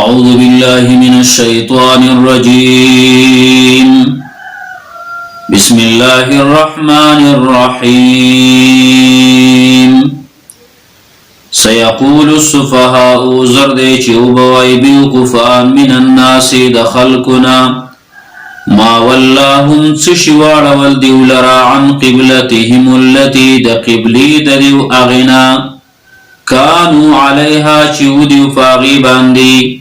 أعوذ بالله من الشيطان الرجيم بسم الله الرحمن الرحيم سيقول السفهاء زرد چوبوي بيوقفان من الناس دخلكنا ما ولاهم سشوار والدولرا عن قبلتهم التي دقبلي ددو أغنا كانوا عليها چوديو فاغي باندي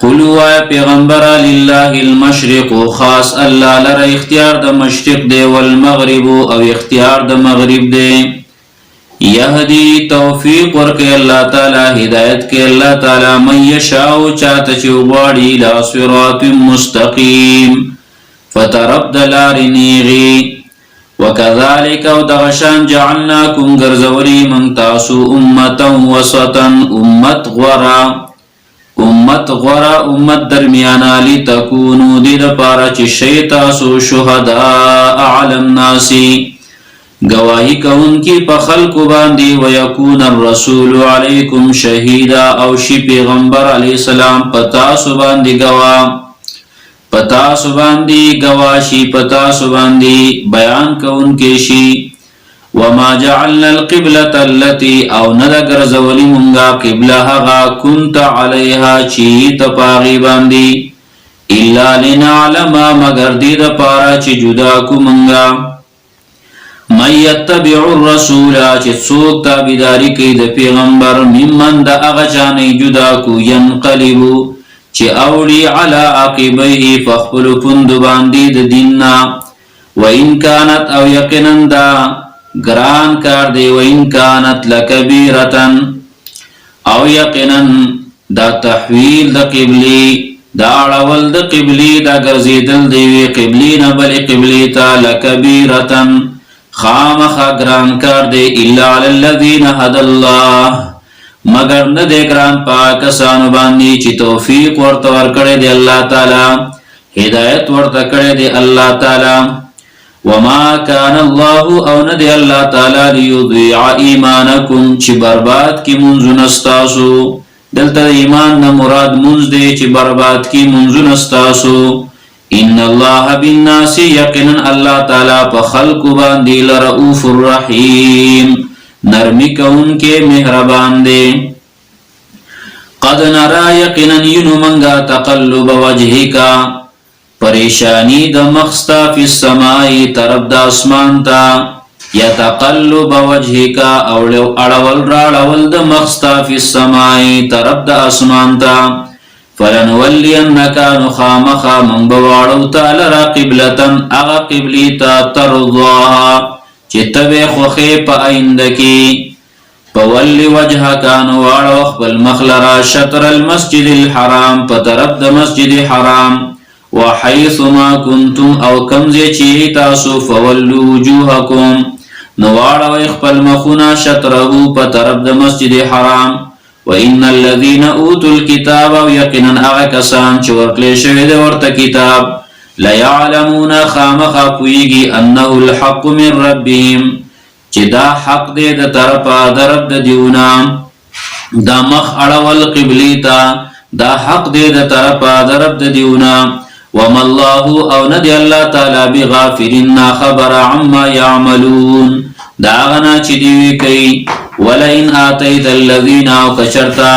قلوا يا پیغمبر لله المشرق خاص الله لرا اختیار د مشرق دے والمغرب او اختیار د مغرب دے یهدی توفیق ورکه الله تعالی ہدایت کے الله تعالی من یشاء چاته چوغاڑی لا صراط مستقیم فترب دلارنیغي وكذلك ودغشان جعلناكم غرزوري من تاسو امه وسطا امت غرا امت درمیانا لتكونوا دید پارا چی شیطاسو شهداء علی الناس گواہی کون کی پخلق باندی ویکون الرسول علیکم شہیدا او شی پیغمبر علیہ السلام پتاسو باندی گواہ پتاسو باندی گواشی پتاسو باندی بیان کون کیشی وما جعلنا القبلة التي او ندگر زولی منگا قبلها كنت عليها چی تپاغی باندی الا لنعلم مگر دید پارا چی جدا کو منگا من يتبع الرسول چی سوک تابداری کی د پیغمبر ممن دا اغجانی جدا کو ینقلبو چی اولی علا عقبیه فخبل پند باندی د دیننا وان كانت او یقنن دا گران کار دی وین کانت لکبیرتن او یقنن دا تحویل دا قبلی دا اڑول دا قبلی دا گرزیدل دیوی قبلی نبل قبلی تا لکبیرتن خامخ گران کار دی الا علی الذین هد اللہ مگر ندے گران پاکسانو باندی چی توفیق ورطور کڑے دی اللہ تعالی ہدایت ورطکڑے دی اللہ تعالی وما كان الله او ندي الله تعالى ليضيع ايمانكم چی برباد کی منزو نستاسو دلتا ایمان نا مراد منز دے چی برباد کی منزو نستاسو ان الله بالناس یقنا الله تعالی پا خلق باندی لرؤوف الرحیم نرمی کون کے مہربان دے قد نرا یقنا ینو منگا تقلب وجهکا پریشانی د مخستا فی السمائی طرف د اسمان تا یتقلب وجهک اولو اڑول راڑول د مخستا فی السمائی طرف د اسمان تا فلنولینک نخامخا من بواڑو تا لرا قبلتن اغا قبلیتا ترضاها چتب خوخی پا ایندکی پولی وجهک نواڑو اخبر مخلرا شطر المسجد الحرام پا طرف د مسجد حرام وحيث ما كنتم او کمزه چی تاسو فولوا وجوهکم نواړه خپل مخونه شطره په طرف د مسجد حرام وان الذين اوتوا الكتاب يقينا اغكسان چې ورکړل شوی د ورته کتاب لا يعلمون خامخ پویږي انه الحق من ربهم چې دا حق دې د طرفه درب د دیونا دا مخ اړول قبلیتا دا حق دې د طرفه درب د دیونا وما الله او ندی الله تعالی بغافلنا خبر عما يعملون داغنا چی دیوی کئی ولئن آتیت الذین او کشرتا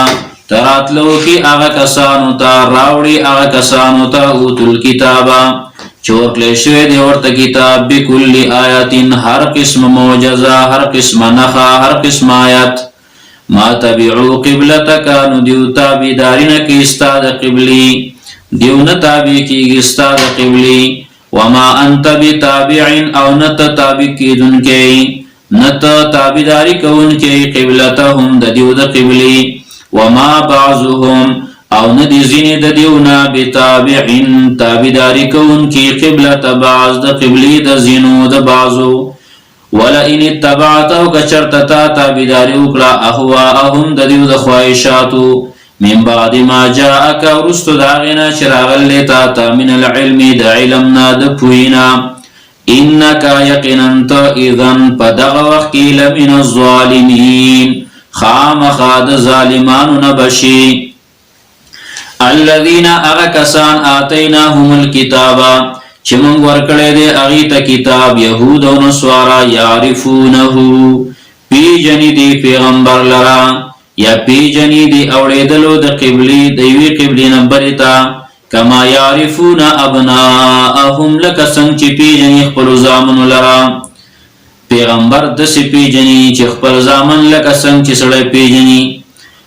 تراتلو کی آغا کسانو تا راوڑی آغا کسانو تا اوتو الكتابا چورکلے شوی دیورتا کتاب بکل آیات ہر قسم موجزہ ہر قسم نخا ہر قسم آیات ما تبعو قبلتکا ندیو تابدارین کی استاد قبلی دیو نتابع کی گستاد قبلی وما انت بتابعین او نت تابع کی دن کے نت تابداری کون کے قبلتهم د دیو د قبلی وما بعضهم او ندی زین د دیونا بتابعین تابداری کون کی قبلت بعض د قبلی د زینو د بعضو ولئن اتبعت او کچرتتا تابداری وکړه اهواهم د دیو د خواہشاتو من بعد ما جاءك ورست داغنا شراغل لتا تا من العلم دا علمنا دا پوینا انك يقننت اذن پدغ وقی لمن الظالمین خام خاد ظالمان نبشی الذين اغكسان آتيناهم الكتاب چې موږ ورکړی دی هغې ته کتاب یهود او نصارا یعرفونه پیژني دی پیغمبر لرا یا پیژني دی اوړېدلو د قبلې د یوې قبلې نه بلې ته کما یعرفون ابناءهم لکه څنګه چې پیژني خپلو زامنو لرا پیغمبر داسې پیژني چې خپل زامن لکه څنګه چې سړی پیژني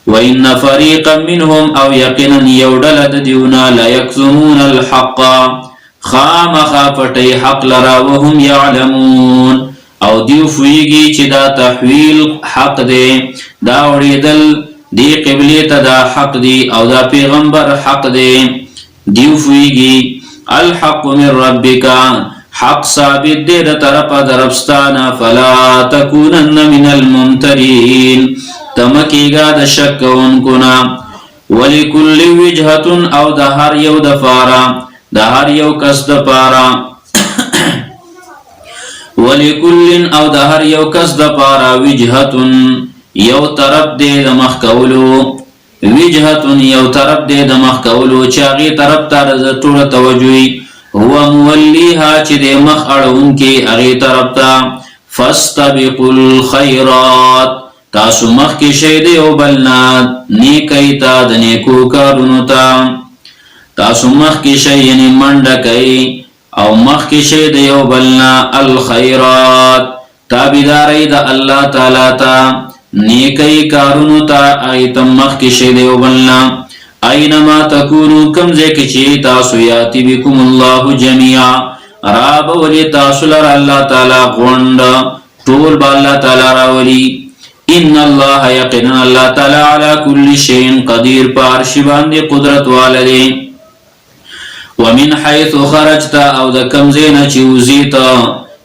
وَإِنَّ فَرِيقًا مِّنْهُمْ أَوْ يَقِينًا يَوْدَلَ دَدِيُونَا لَيَكْتُمُونَ الْحَقَّ خامخا پټي حق لرا وهم يعلمون او دیو فویږي چې دا تحویل حق دی دا اورېدل دی قبلې ته دا حق دی او دا پیغمبر حق دی دیو فویږي الحق من ربک حق ثابت دی د طرفه دربستانه فلا تکونن من الممترین تمکیگا د شک کوونکو نه ولکل وجهة او د هر یو د فارا د هر یو کس د پارا ولکل او د هر یو کس د پارا وجهة یو طرف دی د مخ کولو وجهة یو طرف دی د مخ کولو چې هغې طرف ته د ټوله توجهي هو مولیها چې د مخ اړونکي هغې طرف ته فاستبقوا الخیرات تاسو مخکې شئ د یو بل نه نیکۍ ته د نیکو کارونو ته تاسو مخکې شئ یعنې منډه کوئ او مخکې شئ د یو بل نه الخیرات تابعدارۍ د الله تعالی ته نیکۍ کارونو ته هغې ته مخکې شئ د یو بل نه اینما تکونو کوم ځای کې چې تاسو یاتي بکم الله جمیعا رابولي تاسو لره الله تعالی غونډ ټول به الله تعالی راولي ان الله یقینا الله تعالی علی کل شیء قدیر په هر شي باندې قدرت والی ومن حيث خرجت او د کم ځای نه چې وزیت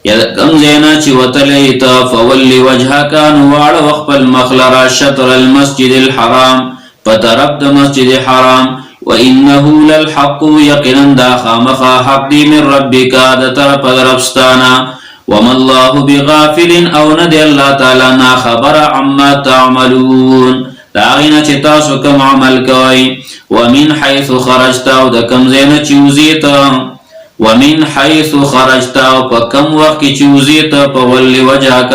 یا د کم ځای نه چې وتلی ته فول وجهک نو واړه خپل مخ لره شطر المسجد الحرام په طرف د مسجد حرام وانه للحق یقینا دا خامخا حق دی من ربک د طرف دربستانه وما الله بغافل او ندی الله تعالی نا خبر عما تعملون دا غینا چې تاسو کوم عمل کوئ ومن حيث خرجت او د کم ځای نه چې وزیت ومن حيث خرجت او په کم وخت کې چې وزیت په ول وجهک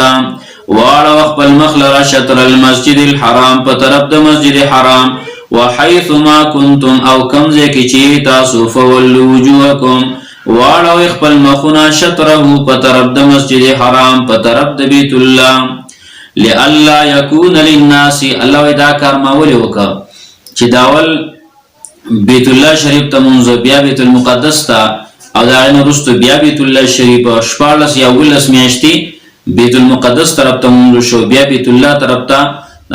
واړه خپل مخ لره شطر المسجد الحرام په طرف د مسجد حرام وحيث ما كنتم او کم ځای کې چې تاسو فولوا وجوهکم واړه خپل مخونه شطره په طرف د مسجد حرام په طرف د بیت الله لئلا يكون للناس الله دا کار ما ولې وکړ چې داول بیت الله شریف ته منځ بیا بیت المقدس ته او دا غنه رستو بیا بیت الله شریف شپارلس یا ولس میاشتي بیت المقدس طرف ته منځ شو بیا بیت الله طرف ته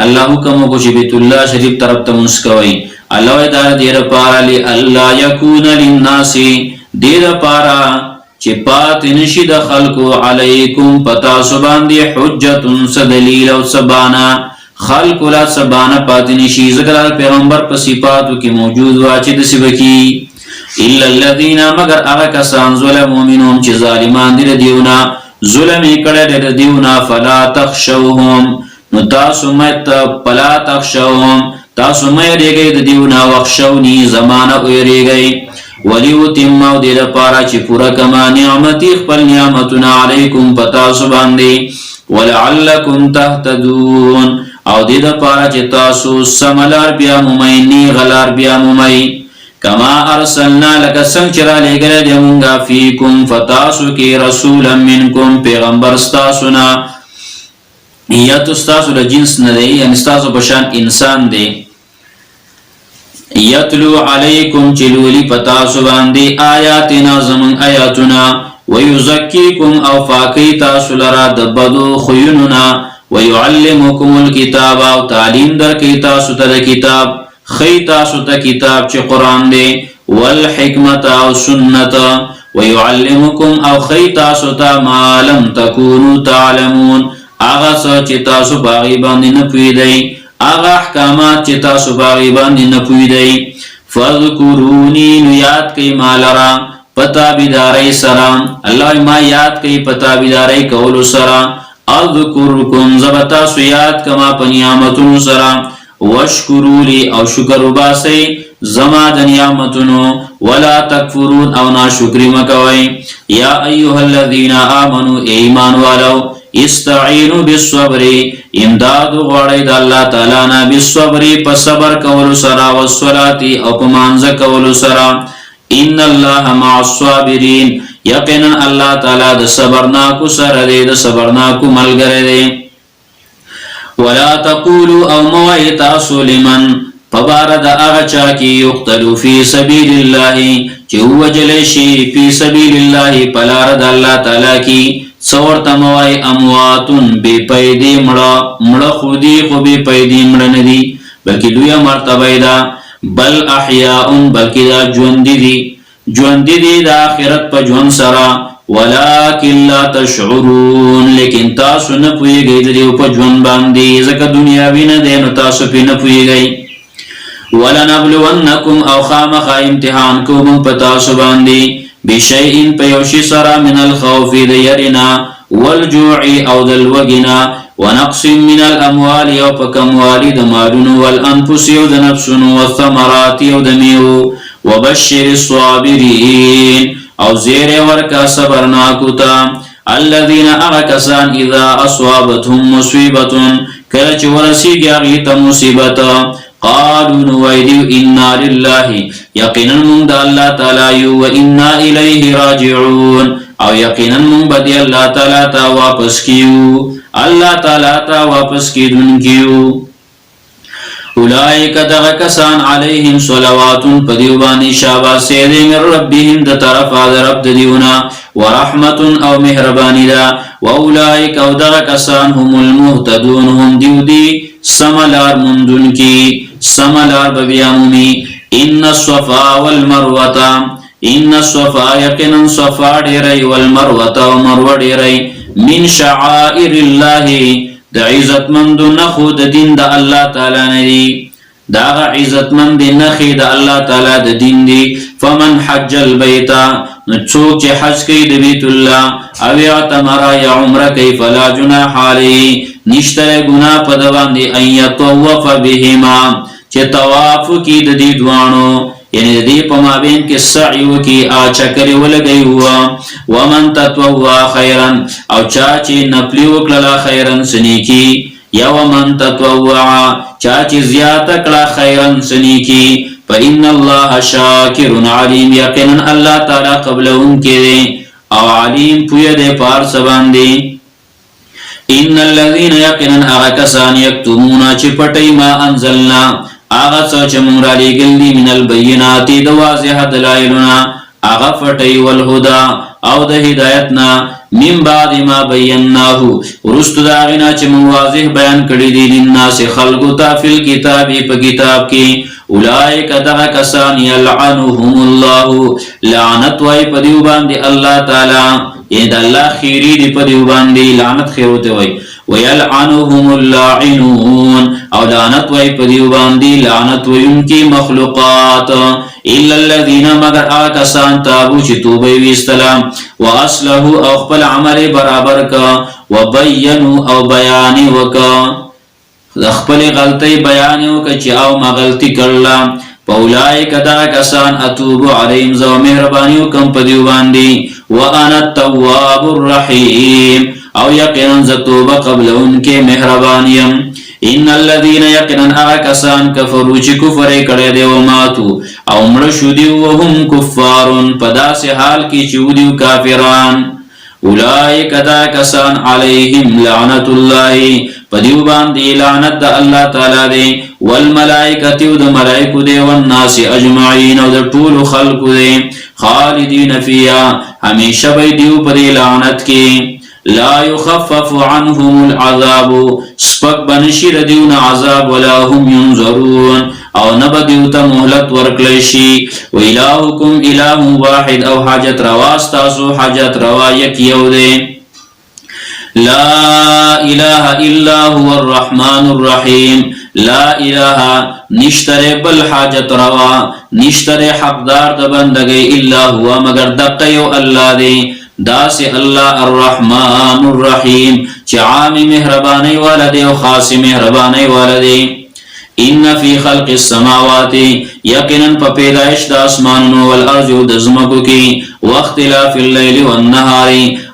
الله حکم وکړ چې بیت الله شریف طرف ته منځ کوي الله دا دې لپاره لئلا يكون للناس دې لپاره چې پات نشي د خلکو علیکم پتا سبحان دی حجت سدلیل او سبانا خلق لا سبانا پات نشي ذکر پیغمبر په صفاتو کې موجود واچې د سبکی الا الذين مگر هغه کسان ظلموا منهم چې ظالمان دي دیونا ظلم کړه د دیونا فلا تخشوهم نو تاسو مت فلا تخشوهم تاسو مې ریګي د دیونا وخښونی زمانہ ویریږي وليتم او دې لپاره چې پورا کما نعمتي خپل نعمتونه علیکم پتا سو باندې ولعلکم تهتدون او دې لپاره چې تاسو سملار بیا ممینی غلار بیا ممی کما ارسلنا لك سنچرا لګل دې مونږه فیکم فتاسو کې رسولا منکم پیغمبر تاسونا یا تاسو د جنس نه دی یعنی تاسو بشان انسان دی یتلو علیکم چلولی پتا سباندی آیاتنا زمن آیاتنا ویزکیکم او فاکی تاسو لرا دبدو خیوننا ویعلمکم الكتاب او تعلیم در کی تاسو تا کتاب خی تاسو تا کتاب چی قرآن دی والحکمت او سنت ویعلمکم او خی تاسو تا ما لم تکونو تعلمون آغا سا چی تاسو باغی باندی نپویدئی آغا احکامات چې تاسو باغی باندې نه پوهیدئ فذکرونی نو یاد کئ ما لرا پتا بیداری سره الله ما یاد کئ پتا بیداری کولو سره اذکرکم زبتا سو یاد کما په نعمتونو سره واشکروا لی او شکر وباسئ زما د نعمتونو ولا تکفرون او ناشکری مکوئ یا ایها الذین آمنوا ایمان والو استعینوا بالصبر امداد غواړئ د الله تعالی نه بالصبر په صبر کولو سره والصلاة او په مانځه کولو سره ان الله مع الصابرین یقینا الله تعالی د صبرناکو سره دی د صبرناکو ملګری دی ولا تقولوا او موای تاسو لمن فبارد اغا چاکی یقتلو فی سبیل اللہ چه وجل شی فی سبیل اللہ پلارد اللہ تعالی کی سورتا موای امواتن بی پیدی مڑا خودی خو بی پیدی مڑا ندی بلکہ دویا مرتبہ دا بل احیاؤن بلکہ دا جوندی دی دا آخرت پا جون سرا ولیکن لا تشعرون لیکن تاسو نپوئی گئی دیو پا جون باندی زکا دنیا بھی ندین تاسو پی نپوئی گئی ولنبلونکم او خامخا امتحان کوم پتاسو باندی بشیئن پیوشی سرا من الخوف دیرنا والجوع او دلوگنا ونقص من الاموال او پکموالی دمالون والانفس او دنفسن والثمرات او دمیو وبشر الصابرین او زیر ورکا صبرناکتا الذین اغکسان اذا اصوابتهم مصیبتن کلچ ورسی گیاغیتا مصیبتا قالوا نويدو إنا لله يقينا من دا الله تعالى وإنا إليه راجعون او يقينا من بدي الله تعالى تا واپس کیو الله تعالى تا واپس کیدن کیو اولئک دغ کسان علیہم صلوات پدیوبانی شابا سیدی من ربهم دا طرف آد رب دیونا ورحمت او مهربانی دا واولئک او دغ کسان هم المهتدون هم دیو دی سملار مندن کی سملار ببیامومی ان الصفا والمروتا ان الصفا یقنا صفا دیرائی والمروتا ومرو دیرائی من شعائر اللہ دا عزت مند نخو دا دین دا اللہ تعالی ندی دا عزت مند نخی دا اللہ تعالی دا دین دی فمن حج البیتا نچوک چه حج کئی دا بیت اللہ او اعتمرا یا عمر کئی فلا جناح علی نشتر گناہ پدوان دی ان یطوف بهما چه طواف کی دا دی دوانو یعنی دی پمابین کے سعیو کی آچکری ولگئی ہوا ومن تطووا خیرن او چاچی نپلیو کللا خیرن سنیکی یا ومن تطووا چاچی زیادتکلا خیرن سنیکی فإن اللہ شاکر علیم یقینا اللہ تعالی قبل ان کے دے او علیم پویا دے پار سبان دے ان الذین یقینا اغکسان یکتمونا چپٹی ما انزلنا آغا سوچ منگرا لیگل دی من البیناتی دو واضح دلائلنا آغا فٹی والہدا او دا ہدایتنا من بعد ما بیناہو رست داغنا چه من واضح بیان کردی دی لنناس خلقتا فی الكتابی پا کتاب کی اولائک دغا کسان یلعنوهم اللہ لعنت وائی پا دیوبان دی اللہ تعالی یعنی دا اللہ خیری دی پا دیوبان دی لعنت خیروتے وائی وَيَلْعَنُهُمُ اللَّاعِنُونَ او لعنت وی پدیوبان دی لعنت وی ان کی مخلوقات إِلَّا الَّذِينَ مگر آکسان تابو چی توبی ویستلام وَأَصْلَهُ او خپل عمل برابر کا وَبَيَّنُوا او بیانی وکا خپل غلطی بیانی وکا چی او مغلطی کرلا فَأُولَئِكَ دا کسان اتوبو علیہم زو مہربانی وکم پدیوبان دی وَأَنَا التَّوَّابُ الرَّحِيمُ او یقینا زتوبہ قبل ان کے مہربانیم ان الذین یقینا اکسان کفروا چی کفر کڑے دے وماتو او مرشو دیو وهم کفارون پدا سے حال کی چودیو کافران اولائک دا کسان علیہم لعنت اللہ پدیو باندی لعنت دا اللہ تعالی دے والملائکتیو دا ملائکو دے والناس اجمعین او دا طول خلق دے خالدین فیا ہمیشہ بی دیو پدی لعنت کی لا يخفف عنهم العذاب سپک بنشی ردیون عذاب ولا هم ينظرون او نبدیوتا محلت ورکلیشی و الہکم الہ واحد او حاجت رواستاسو حاجت روا یک یودے لا الہ الا هو الرحمن الرحیم لا الہ نشتر بل حاجت روا نشتر حقدار دبندگی الا ہوا مگر دقیو اللہ دے دا سے اللہ الرحمن الرحیم چی عام مہربانی والدے و خاص مہربانی والدے ان فی خلق السماوات یقینا په پیدائش د اسمانونو والارض او د زمکو کې واختلاف الليل والنهار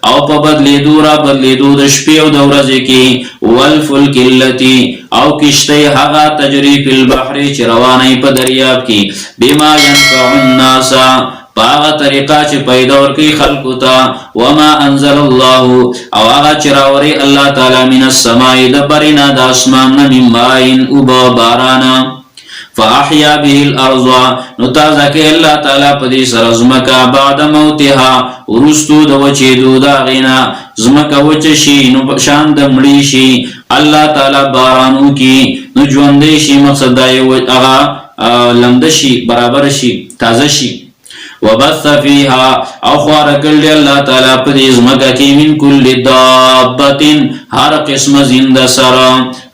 او په بدلیدو را بدلیدو د شپې او د ورځې کې والفلک التي او کشته هغه تجری فی البحر چې روانه په دریاب کې بما ينفع الناس باغه طریقه چې پیدا ورکی خلقو ته وما انزل الله او هغه چې راوري الله تعالی من السماء د برینا د اسمان نه من ماء او بارانا فاحيا به الارض نو تازه کې الله تعالی په دې سره زمکا بعد موتها ورستو د وچېدو دا غینا زمکا وچ شي نو شان د مړی شي الله تعالی بارانو کې نو ژوندې شي مقصد دا یو هغه لمد شي برابر شي تازه شي وبث فيها او خارقل الله تعالی په دې زمکا کې من کل دابه هر قسم زنده سر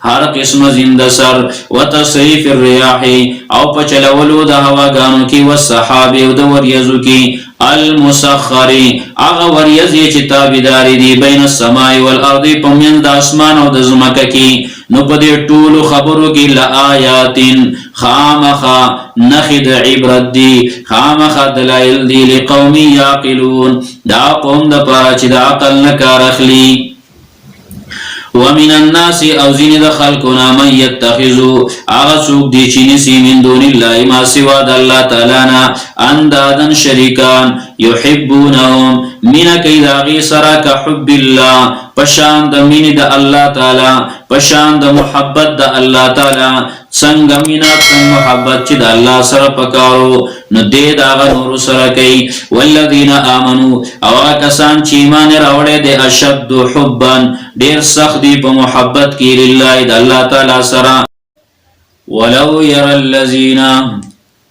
هر قسم زنده سر وتصریف الرياح او په چلولو د هواګانو کې والسحاب او د وریځو کې المسخر هغه وریځې چې تابعداري دي بین السماء والارض په من د اسمان او د زمکا کې نو په دې ټولو خبرو کې لآیات خامخا نخد عبرت دی خامخا دلائل دی لقوم یعقلون دا قوم د پاره چې د عقل نه کار اخلي ومن الناس او زین د خلقنا من يتخذوا اغسوک دی چینسی من دون الله ما سوا د الله تعالی نه اندادن شریکان يحبونهم من کیداغی سرا کحب الله پشان د مین د الله تعالی پشان د محبت د الله تعالی څنګه مینا څنګه محبت چې د الله سره پکارو نو دې دا نور سره کوي والذین آمنوا او کسان چې ایمان راوړي د اشد حبا ډیر سخت دی په محبت کې لله د الله تعالی سره ولو ير الذين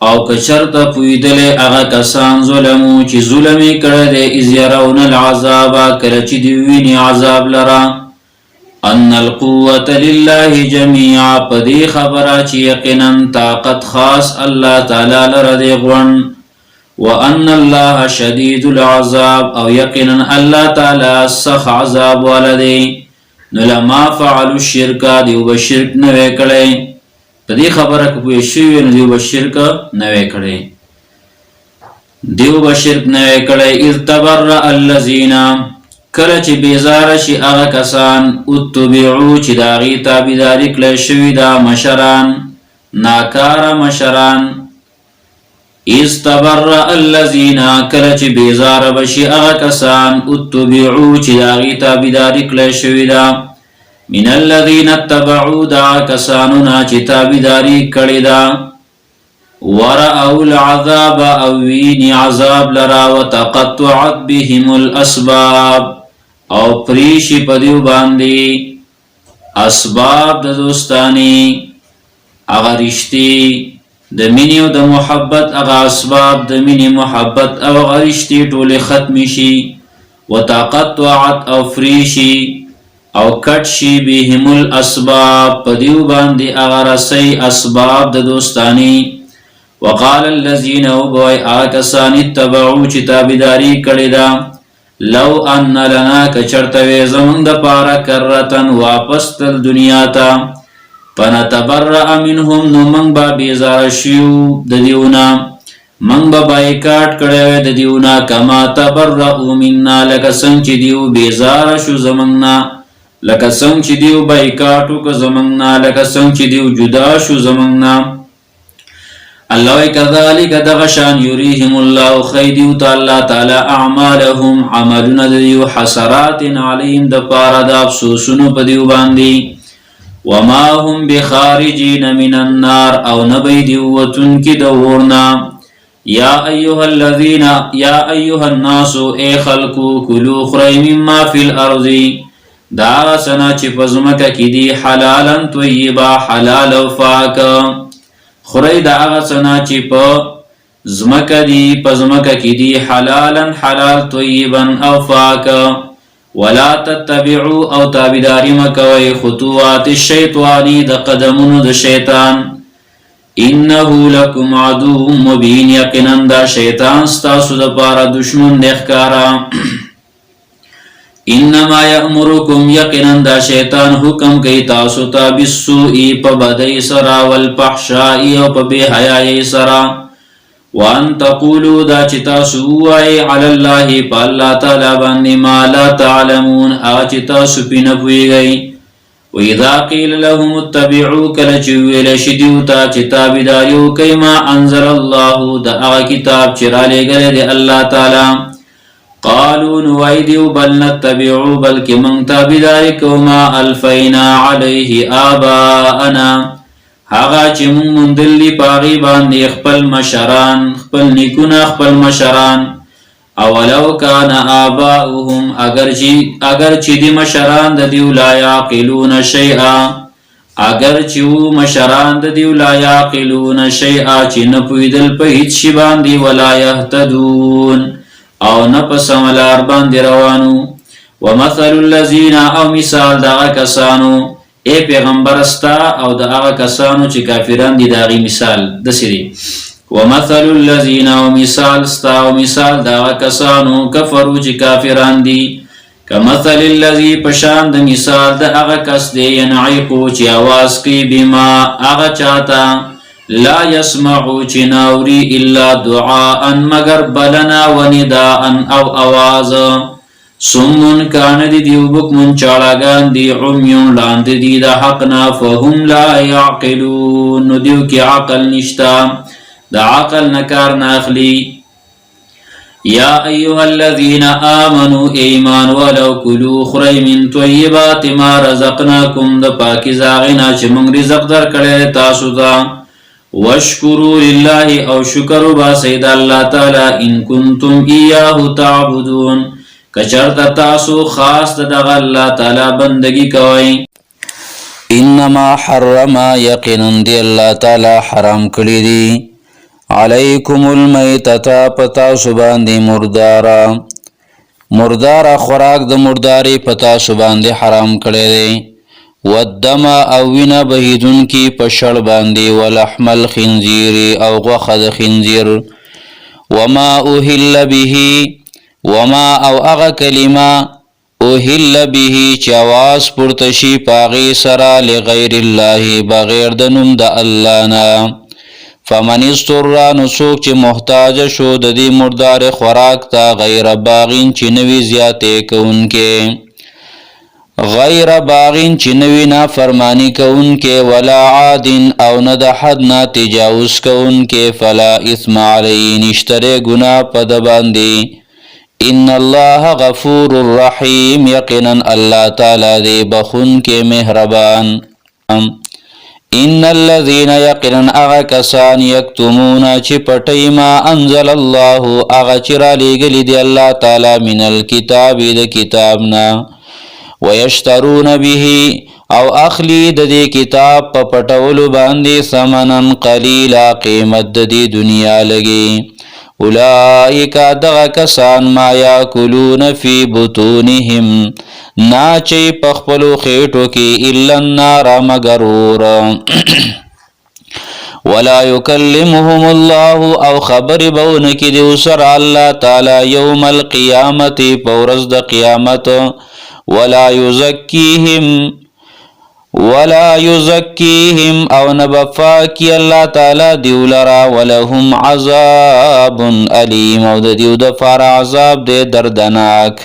او کشرت پویدل هغه کسان ظلمو چې ظلم کړه د اذ يرون العذاب کله چې دی ویني عذاب لرا ان القوة لله جميعا پدی خبره چې یقینا طاقت خاص الله تعالی لره دی غون وان الله شدید العذاب او یقینا الله تعالی سخت عذاب ولدی نو لما فعلوا الشرك دیو بشرک نه وکړي پدی خبره کوی شی نو دیو بشرک نه وکړي دیو بشرک نه وکړي اذ تبرأ الذين کله چې بیزار شي هغه کسان اتبعو چې داغي تابعداري کړی شوی دا مشران ناکاره مشران استبرأ الذين کله چې بیزار بشي هغه کسان اتبعو چې داغي تابعداري کړی شوی دا من الذين اتبعوا دا کسانو چې تابعداري کړی دا ورأوا العذاب او ویني عذاب لرا وتقطعت بهم الاسباب او پریشی پدیو باندې اسباب د دوستانی اغا رشتی د مینی او د محبت اغا اسباب د مینی محبت او اغا رشتی ټول ختم شي وتقطعت او فریشی او کټ شي بهم الاسباب پدیو باندې اغا رسی اسباب د دوستانی وقال الذين وبوي آکسان اتبعوا چې تابعداري کړی دا لو ان لنا کچرتوي زمون د پارا کرتن واپس تل دنیا ته فنتبرأ منهم نو من با بیزار شیو د دیونا من با بایکاټ کړی د دیونا کما تبرأوا منا لک څنګه چې دیو بیزار شو زمنا لک څنګه چې دیو بایکاټو ک زمنا لک څنګه چې دیو جدا شو زمنا الله كذلك دغشان يريهم الله خيديو تعالى تعالى اعمالهم عملنا ديو حسرات عليهم دپارا دا افسوسونو پدیو باندی وما هم بخارجين من النار او نبی دیوتن کی دورنا یا ایها الذين یا ایها الناس اے خلقو کلو خری مما فی الارض دا سنا چی پزمکا کی دی حلالا طیبا حلال و فاکا خوري دا هغه څنا چې په زمکه دی په زمکه کې دی حلالا حلال طیبا او فاکا ولا تتبعوا او تابعداري مکوي خطوات الشیطان د قدمونو د شیطان انه لكم عدو مبين یقینا دا شیطان ستاسو د پاره دشمن دی ښکارا انما یامرکم یقینا دا شیطان حکم کوي تاسو ته بالسوء په بدی سرا والفحشاء او په بے حیاي سرا وان تقولوا دا چې تاسو وایي علی الله په الله تعالی باندې ما لا تعلمون هغه چې تاسو پې نه پوهیږئ واذا قيل لهم اتبعوا کله چې ویل شي دیو ته چې تابعداري وکئ ما انزل الله د هغه کتاب چې رالیږلی دی الله تعالی قالوا نوایدیو بل نتبعو بلکې موږ تابعداري کوو ما الفینا علیه آباءنا هغه چې موږ موندلي په هغې باندې خپل مشران خپل نیکونه خپل مشران اولو کان آباؤهم اگر چې دی مشران د دیو لا یعقلون شیئا اگر چې و مشران د دیو لا یعقلون شیئا چې نه پوهېدل په هیڅ شي باندې ولا یهتدون او نه په سمه لار باندې روانو ومثل الذین او مثال د هغه کسانو ای پیغمبر ستا او د هغه کسانو چې کافران دي د هغې مثال داسې دی ومثل الذین او مثال ستا او مثال د هغه کسانو کفرو چې کافران دي کمثل الذی په شان د مثال د هغه کس دی ینعقو چې اواز کوي بما هغه چاته لا يسمعو چې ناوري الا دعاء مگر بلنا و نداء او آواز سمون کان دی دیو بکمون چاړاګان دی عمیون لاندې دی د حق نه فهم لا يعقلون نو دیو کې عقل نشتا د عقل نه کار نه اخلي یا ایها الذین آمنوا ایمان ولو کلوا خورئ من طیبات ما رزقناکم د پاکیزه هغې نه چې موږ رزق درکړی تاسو ته واشکروا لله او شکر وباسئ د الله تعالی ان کنتم ایاه تعبدون کچرته تاسو خاص د دغه الله تعالی بندگی کوئ انما حرم یقینا دی الله تعالی حرام کړي دي علیکم المیتة پتاسو باندې مرداره خوراک د مرداري پتاسو باندې حرام کړي دی والدم او وینه بهیدون کی پشړ باندې ولحم الخنزیر او غوښه د خنزیر وما اوهل به وما او هغه کلمه اوهل به چې اواز پورته شي په هغې سره لغیر الله بغیر د نوم د الله نه فمن اضطر نو څوک چې محتاج شو د دې مردارې خوراک ته غیر باغین چې نه وي زیاتې کوونکې غیر باغین چې نوی نافرمانی کوونکې ولا عادن او نه د حد نه تجاوز کوونکې فلا اثم علیه نشته دی ګناه په ده باندې ان الله غفور رحیم یقینا الله تعالی دی بخونکې مهربان ان الذین یقینا هغه کسان یکتمون چې پټوي ما انزل الله هغه چې رالیږلي دی الله تعالی من الکتاب د کتاب نه ويشترون به او اخلی د دې کتاب په پټولو باندې ثمنن قلیلا قیمت د دې دنیا لګي اولئک دغه کسان ما یاکلون فی بطونهم ناچی په خپلو خېټو کې الا النار مگر اور ولا یکلمهم الله او خبر بونه کې دی سره الله تعالی یوم القیامت په ورځ د قیامت ولا یزکیهم او نبفاکی اللہ تعالی دیو لرا ولهم عذاب علیم او دیو دفار عذاب دے دردناک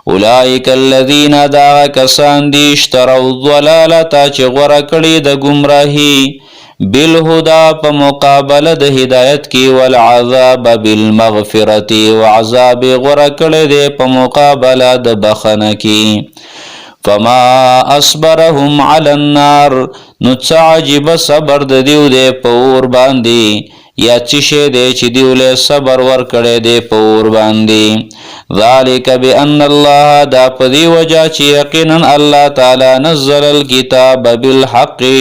اولئک الذین دا کسان دی اشتروا الضلالتا چه غرکڑی دا گمراہی بالهدى په مقابله د هدایت کی والعذاب بالمغفرة وعذاب غرکړه دی په مقابله د بخنه کی فما اصبرهم على النار نو عجب صبر د دیو دی په اور باندې یا چې دی چې دیو له صبر ور کړه دی په اور باندې ذالک بان الله دا په دی وجه چې یقینا الله تعالی نزل الكتاب بالحق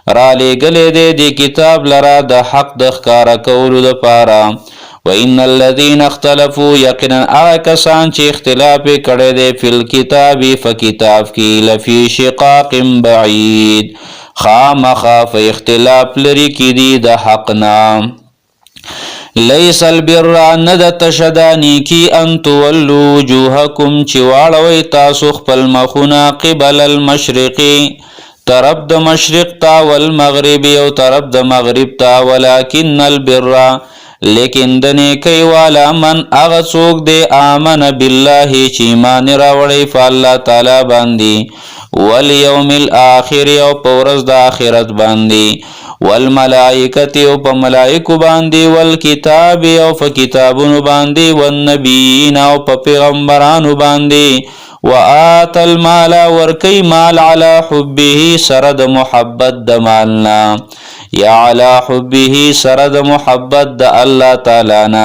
را لګلې دې دی کتاب لرا د حق د ښکارا کولو دپاره وان الذين اختلفوا یقینا هغه کسان چې اختلاف کړی دی فی الکتاب فکتاب کې لفی شقاق بعید خامخا په اختلاف لري کې دي د حق نه لیس البر ند تشدانی کی ان تولو وجوهکم چې واړوي تاسو خپل مخونه قبل المشرقی طرف د مشرق تا والمغرب او طرف د مغرب تا ولکن البر لیکن د نیکی والا من هغه څوک دی آمن بالله چې ایمان راوړی په الله تعالی باندې والیوم الاخر او په ورځ د آخرت باندې والملائکه او په ملائکو باندې والکتاب او په کتابونو باندې والنبیین او په پیغمبرانو باندې وآت المال ورکی مال علی حبه سرد محبت د مالنا یا علی حبه سرد محبت د الله تعالی نا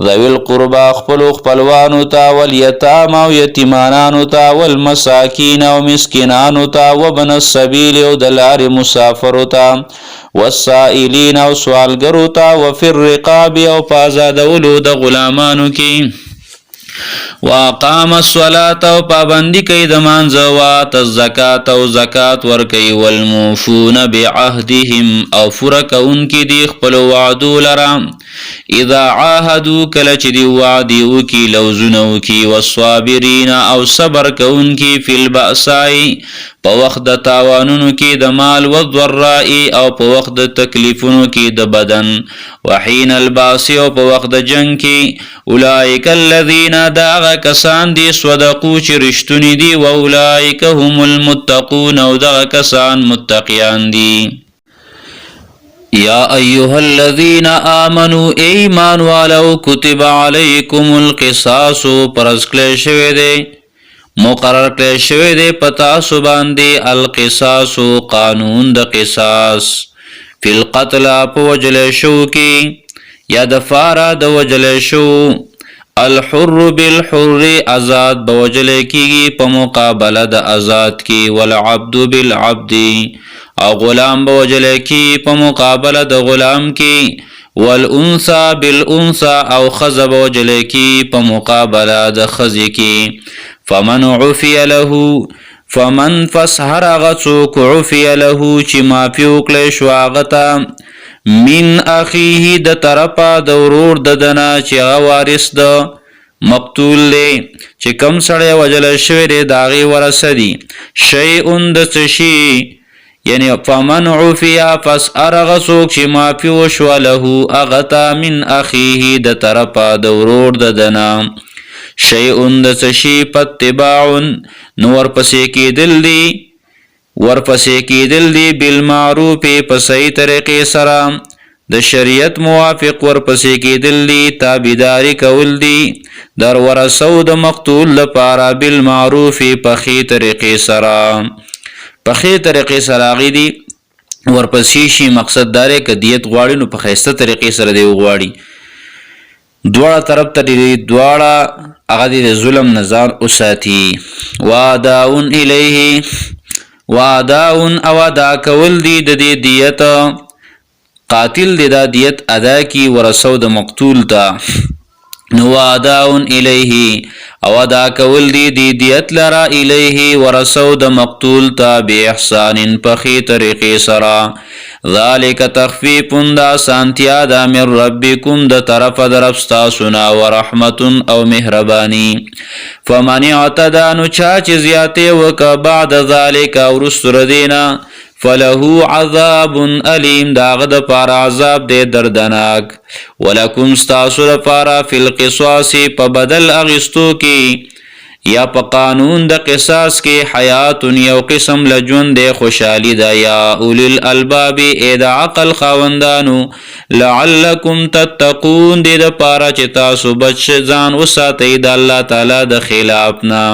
ذوی القربا خپلوانو تا والیتام او یتیمانانو تا والمساکین او مسکینانو تا وابن السبیل او د لارې مسافرو تا والسائلین او سوالګرو تا وفي الرقاب او په آزادولو د غلامانو کې واقام الصلاة او پابندی کوي د مانځه وات الزکات او زکات ورکوي والموفون بعهدهم او پوره کوونکي دي خپل وعدو لره اذا عاهدوا کله چې دی وعدې وکي لوزونه وکي والصابرین او صبر کوونکي فی البأساء په وخت د تاوانونو کې د مال والضراء او په وخت د تکلیفونو کې د بدن وحین الباس او په وخت د جنگ کې اولئک الذین داغه کسان دي صدقو چې رښتونی دي و اولئک هم المتقون او دغه کسان متقیان دي یا ایها الذین آمنوا ایمان والو کتب علیکم القصاص پرز کړی شوی دی مقرر کړی شوی دی پتا سو باندې القصاص قانون د قصاص فی القتل په وجل شو کې یا د فارا د وجل شو الحر بالحر آزاد بوجل کیږي په مقابله د آزاد کې والعبد بالعبد او غلام بوجل کی په مقابله د غلام کی والانثى بالانثى او خزب بوجل کی په مقابله د خزی کی فمن عفی له فمن فسهر غڅوک عفی له چې معفی وکړي شو هغه من اخیه د طرفه د ورور د دنا چې وارث د مقتول له چې کم سړی وجل شوی دی داغي ورثه دی شیء د تشی یعنی فمن عفیا پس ارغسوک چې معفی وشو له اغتا من اخیه د طرفه د ورور د دنا شیء د تشی پتباع نور پسې کېدل دی بالمعروف په صحیح طریقې سره د شریعت موافق ور پسې کېدل دی تابعداري کول دی در ورثو د مقتول لپاره بالمعروف په خې طریقې سره په خې طریقې سره غي دي ورپسې شي مقصد داره ک دیت غواړي نو په خېسته طریقې سره دی غواړي دواړه طرف ته دی دواړه هغه د ظلم نظر اوساتی واداون الیه واداون او ادا کول دی د دې دیت قاتل دی د دیت ادا کی ورثو د مقتول ته نو واداون الیه او ادا کول دی دیت لرا الیه ورثو د مقتول ته به احسان په خې طریقې سره ذالک تخفیف دا سانتیا د من ربکم د طرف درپستا سنا ورحمت او مهربانی فمن اعتدى نو چا چې زیاته وک بعد ذالک ورسر دینا فله عذاب علیم داغه د پار عذاب دې دردناک ولکم استاسر پارا فی القصاص په بدل اغستو کې یا په قانون د قصاص کې حیات یو قسم لجون دې خوشحالی دا یا اولی الالباب اې د عقل خاوندانو لعلکم تتقون دې د پارا چې تاسو بچ ځان وساتئ د الله تعالی د خلاف نه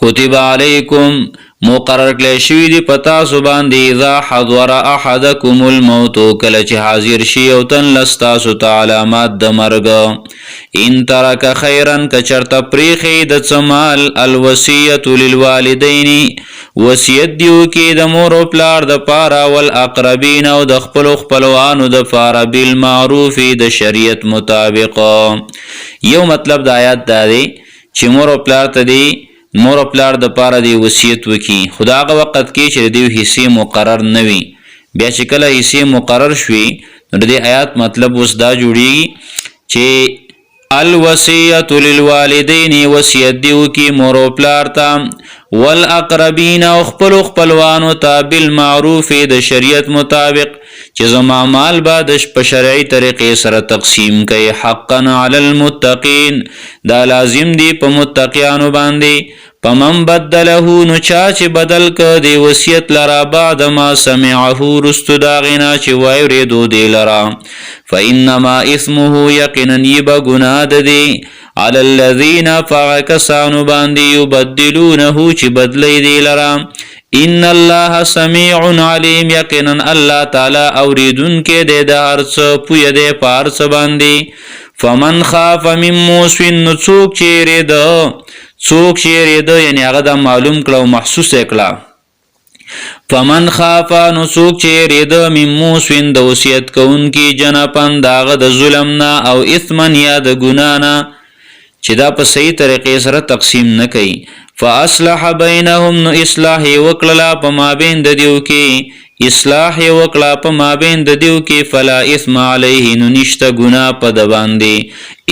کتب علیکم مقرر کړی شوی دی پتا سو باندې اذا حضر احدکم الموت کله چې حاضر شي او تن لستاسو علامات د مرګ ان ترک خیرا کچرته پریخي د څمال الوصیت للوالدین وصیت دیو کې د مور او پلار د پاره ول اقربین او د خپلوانو د پاره بالمعروف د شریعت مطابق یو مطلب د آیات دا دی چې مور او پلار ته دی مور پلار د پاره دی وصیت وکي خداغه وخت کې چې دی حصے مقرر نوي بیا چې کله حصے مقرر شوي نو د دې آیات مطلب اوس دا جوړیږي چې الوصیت للوالدین وصیت دیو کی مور او پلار ته والاقربین او خپلوانو ته بالمعروف د شریعت مطابق چې زما مال بعد په شرعي طریقې سره تقسیم کړي حقا علی المتقین دا لازم دی په متقیانو باندې پمن بدله نو چا چې بدل ک دی وصیت لرا بعد ما سمعه رستو دا غنا چې وایریدو دی لرا فانما اسمه یقینا یب گناه دی علی الذین فکسانو باندې یبدلونه چې بدلی دی لرا ان الله سمیع علیم یقینا الله تعالی اوریدون کې د هر څه پوی دی پار څه باندې فمن خاف من موص نڅوک چیرې ده یعنی هغه دا معلوم کړه او محسوس کړه فمن خاف نڅوک چیرې ده من موص د وصیت کوونکی جنپن داغه د ظلم نه او اثمن یا د ګنا نه چې دا په صحیح طریقې سره تقسیم نه کوي فاصلح بینهم نو اصلاح وکړه په مابین د دیو کې اصلاح وکړه په مابین د دیو کې فلا اثم علیه نو نشته ګناه په د باندې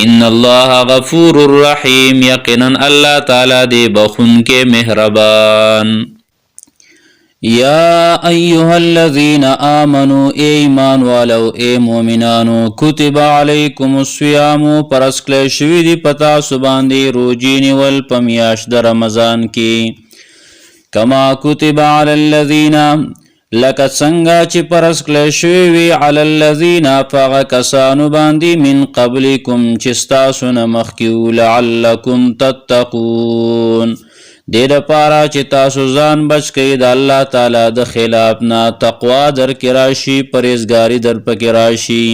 ان الله غفور الرحیم یقینا الله تعالی دی بخونکې مهربان یا ایها الذین آمنوا ایمان والو ای مومنانو کتب علیکم الصیام پرسکل شوی دی پتا سباندی روجی نیول پمیاش در رمضان کی کما کتب علی الذین لکه څنګه چې پرسکل شوی وی علی الذین فغکسانو باندې من قبلکم چې تاسو نه مخکیو لعلکم تتقون دې لپاره چې تاسو ځان بچ کړئ د الله تعالی د خلاف نه تقوا در کې راشي پرهیزګاری در پکې راشي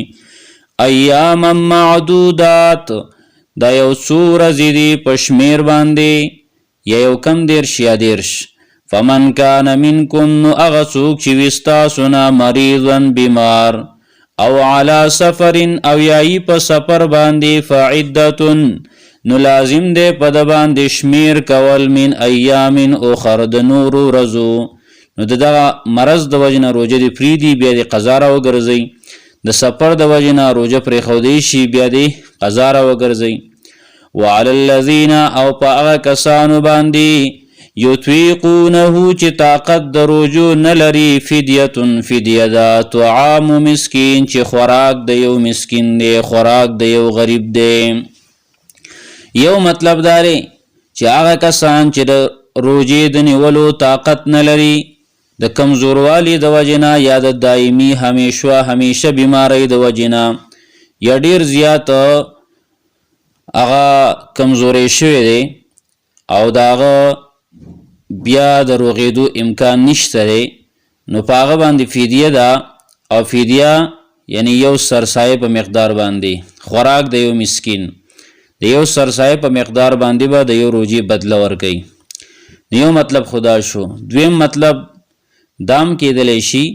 ایام معدودات دا یو څو ورځې دي په شمېر باندې یا یو کم دیرش یا دیرش فمن کان منکم نو هغه څوک چې وي ستاسو نه مریضا بیمار او علی سفر او یایي په سفر باندې فعدتن نو لازم دی په د باندې شمیر کول من ایام اخر د نورو ورځو نو دغه مرض د وجې نه روژه دې پرېږدي بیا دې قضا راوګرځئ د سفر د وجې نه روژه پرېښودی شي بیا دې قضا راوګرځئ وعلى الذین او په هغه کسانو باندې یطیقونه چې طاقت د روژو نه لري فدیه ده طعام مسکین چې خوراک د یو مسکین دی خوراک د یو غریب دی یو مطلب داره چې هغه کسان چې د روژې د نیولو طاقت نه لري د کمزوروالي د وجې نه یا د دایمي همیشه بیماری د وجې نه یا ډیر زیات هغه کمزوری شوی دی او د هغه بیا د روغېدو امکان نشته دی نو په هغه باندې فدیه ده او فدیه یعنی یو سرسایه په مقدار باندې خوراک د یو مسکین د یو سرسایه په مقدار باندې به د یو روژې بدله ورکوي یو مطلب خدا شو دویم مطلب دام کېدلی شي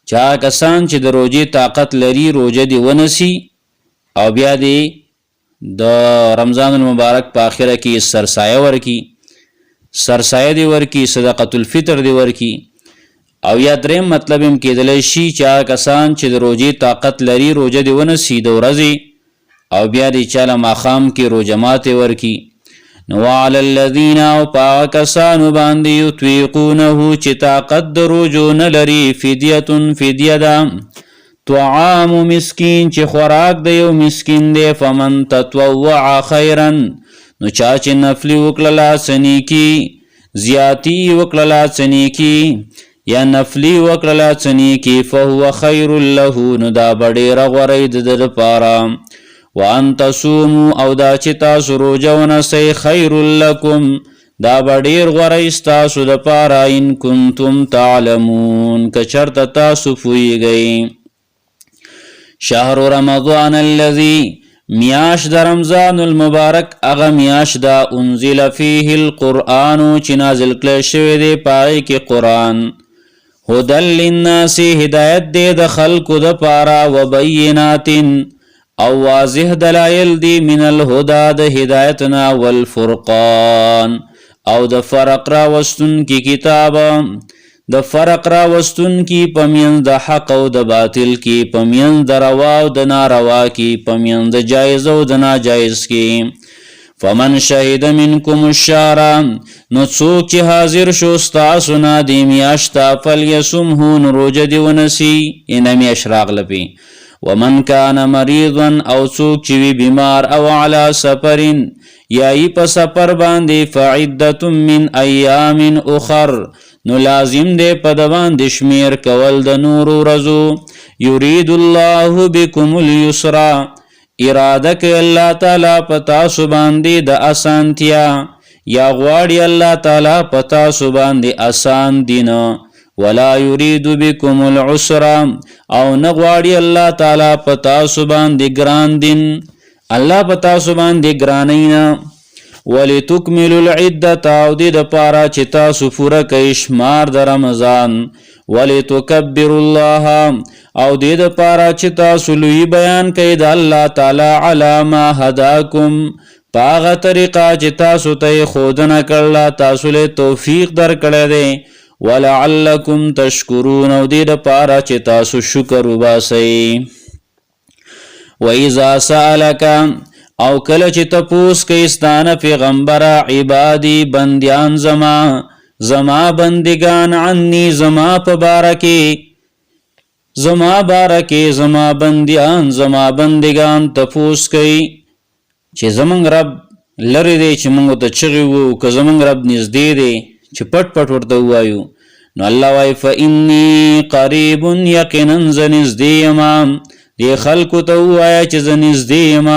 چې هغه کسان چې د روژې طاقت لري روژه دې ونسي او بیا دې د رمضان المبارک په آخره کې سرسایه ورکي سرسایه دی ورکی صدقۃ الفطر دی ورکی او یا دریم مطلب هم کېدلی شي چې هغه کسان چې د روژې طاقت لري روژه دی ونسي د ورځې او بیا دی چاله ماښام کې روژه ماتې ورکي نو وعلى الذین او په هغه کسانو باندې یطیقونه چې طاقت د روژو نه لري فدیه ده طعام مسکین چې خوراک د یو مسکین دی فمن تطوع خیرا نو چا چې نفلی وکړله څه نیکي زیاتی وکړله څه نیکي یا نفلی وکړله څه نیکي فهو خیر له نو دا به ډېره غوره د ده دپاره وان تصوموا او دا چې تاسو روژه ونیسئ خیر لکم دا به ډېر غوره ستاسو دپاره ان کنتم تعلمون که چېرته تاسو پوهیږئ شهر رمضان الذي میاش د رمضان المبارک اغه میاش دا انزل فيه القرآن چې نازل کړی شوی دی پای کې قرآن هدى للناس هدایت دی د خلکو د پاره وبینات او واضح دلایل دی من الهدى د هدایتنا والفرقان او د فرق را وستون کی کتاب د فرق را وستون کی پمین د حق او د باطل کی پمین د روا او د ناروا کی پمین د جایز او د ناجایز کی فمن شهد منکم الشهر نو څوک چې حاضر شو ستاسو نه د میاشت فلیصمه نو روژه دې ونیسي یعنې میاشت راغله ومن کان مریضا او څوک چې وي بیمار او علی سفر یا یې په سفر باندې فعدة من ایام اخر نو لازم دی په د باندې شمیر کول د نورو ورځو یرید الله بکم اليسر اراده کوي الله تعالی په تاسو باندې د اسانتیا یا غواړي الله تعالی په تاسو باندې آسان دین ولا یرید بکم العسر او نه غواړي الله تعالی په تاسو باندې ګران دین الله په تاسو باندې ګرانینا ولتکملوا العدة او دې دپاره چې تاسو پوره کئ شمار د رمضان ولتکبروا الله او دې دپاره چې تاسو لوی بیان کئ د الله تعالی علی ما هداکم په هغه طریقه چې تاسو ته یې ښودنه کړله تاسو له توفیق درکړی دی ولعلکم تشکرون او دې دپاره چې تاسو شکر وباسئ وإذا سألک او کله چې تپوس کوي ستانه پیغمبره عبادی بندیان زما بندگان عني زما په باره کې زما بندیان زما بندگان تپوس کوي چې زمونږ رب لرې دی چې موږ ته چغې وو که زمونږ رب نږدې دی چې پټ پټ ورته ووایو نو الله وایي فإني قریب یقینا زه نږدې یم دې خلکو ته ووایه چې زه نږدې یم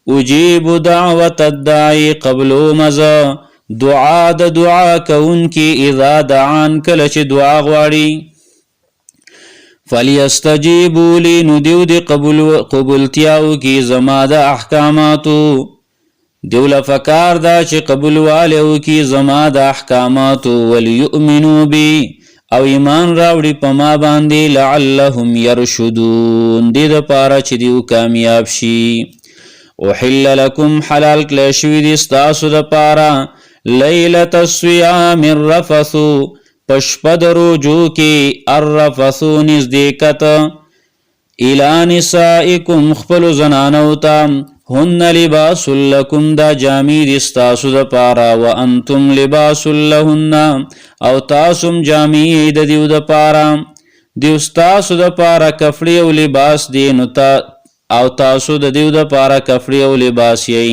اجیب دعوت الداعی قبلو مزه دعا د دعا کوونکي اذا دعان کله چې دعا غواړي فلیستجیبوا لی نو دیو د قبولتیا وکړي زما د احکاماتو دیو له پکار ده چې قبول والی وکړي زما د احکاماتو ولیؤمنوا بی او ایمان راوړي په ما باندې لعلهم یرشدون دې دپاره چې دیو کامیاب شي احل لکم حلال کړی شوي دي ستاسو دپاره لیلة الصیام الرفثو په شپه د روژو کې الرفثو نزدېکت الی نسائکم خپلو زنانو ته هن لباس لکم دا جامې دي ستاسو دپاره وانتم لباس لهن او تاسو هم جامې د دیو دپاره دیو ستاسو دپاره کفړې او لباس دی نو او تاسو د دیو دپاره کفړې او لباس یې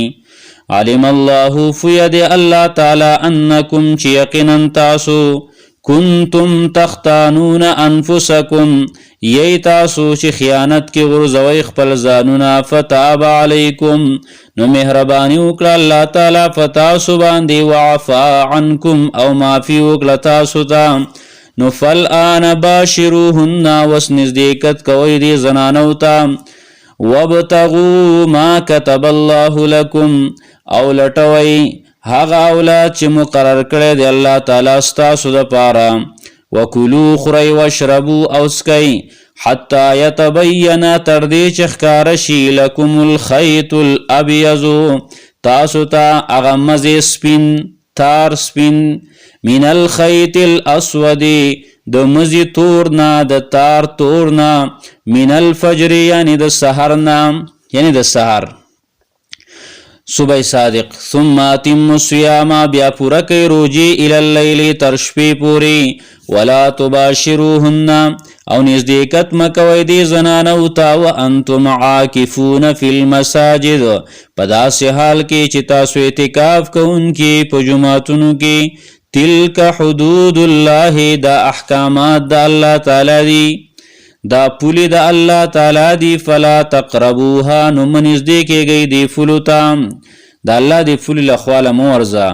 علم الله فید الله تعالی انکم چې یقینا تاسو کنتم تختانون انفسکم یی تاسو چې خیانت کې غورځوئ خپل ځانونه فتاب علیکم نو مهرباني وکړه الله تعالی فتاسو باندې وعفا عنکم او معافي وکړه تاسو ته نو فالآن باشروهن وس نزدېکت کوئ دې زنانو ته وابتغوا ما كتب الله لكم او لټوئ هغه اولاد چې مقرر کړی دی الله تعالی ستاسو دپاره وکلوا خورئ واشربوا او څکئ حتی یتبین تر دې چې ښکاره شي لکم الخیط الابیض تاسو ته هغه مزې سپین تار سپین من الخیط الاسود د مزی تور نه د تار تور نه من الفجر یعنی د سحر نه یعنی د سحر صبح صادق ثم اتم الصيام بیا پوره کوي روجي الى الليل تر شپې پورې ولا تباشروهن او نزدېکت مکوئ دې زنانو ته وانتم عاکفون فی المساجد په داسې حال کې چې تاسو اعتکاف کوونکي په جوماتونو کې تلک حدود الله دا احکامات د الله تعالی دي دا پولی د الله تعالی دی فلا تقربوها نو منزدې کېږئ دې پولو ته د الله دې پولي له خواله مه ورځه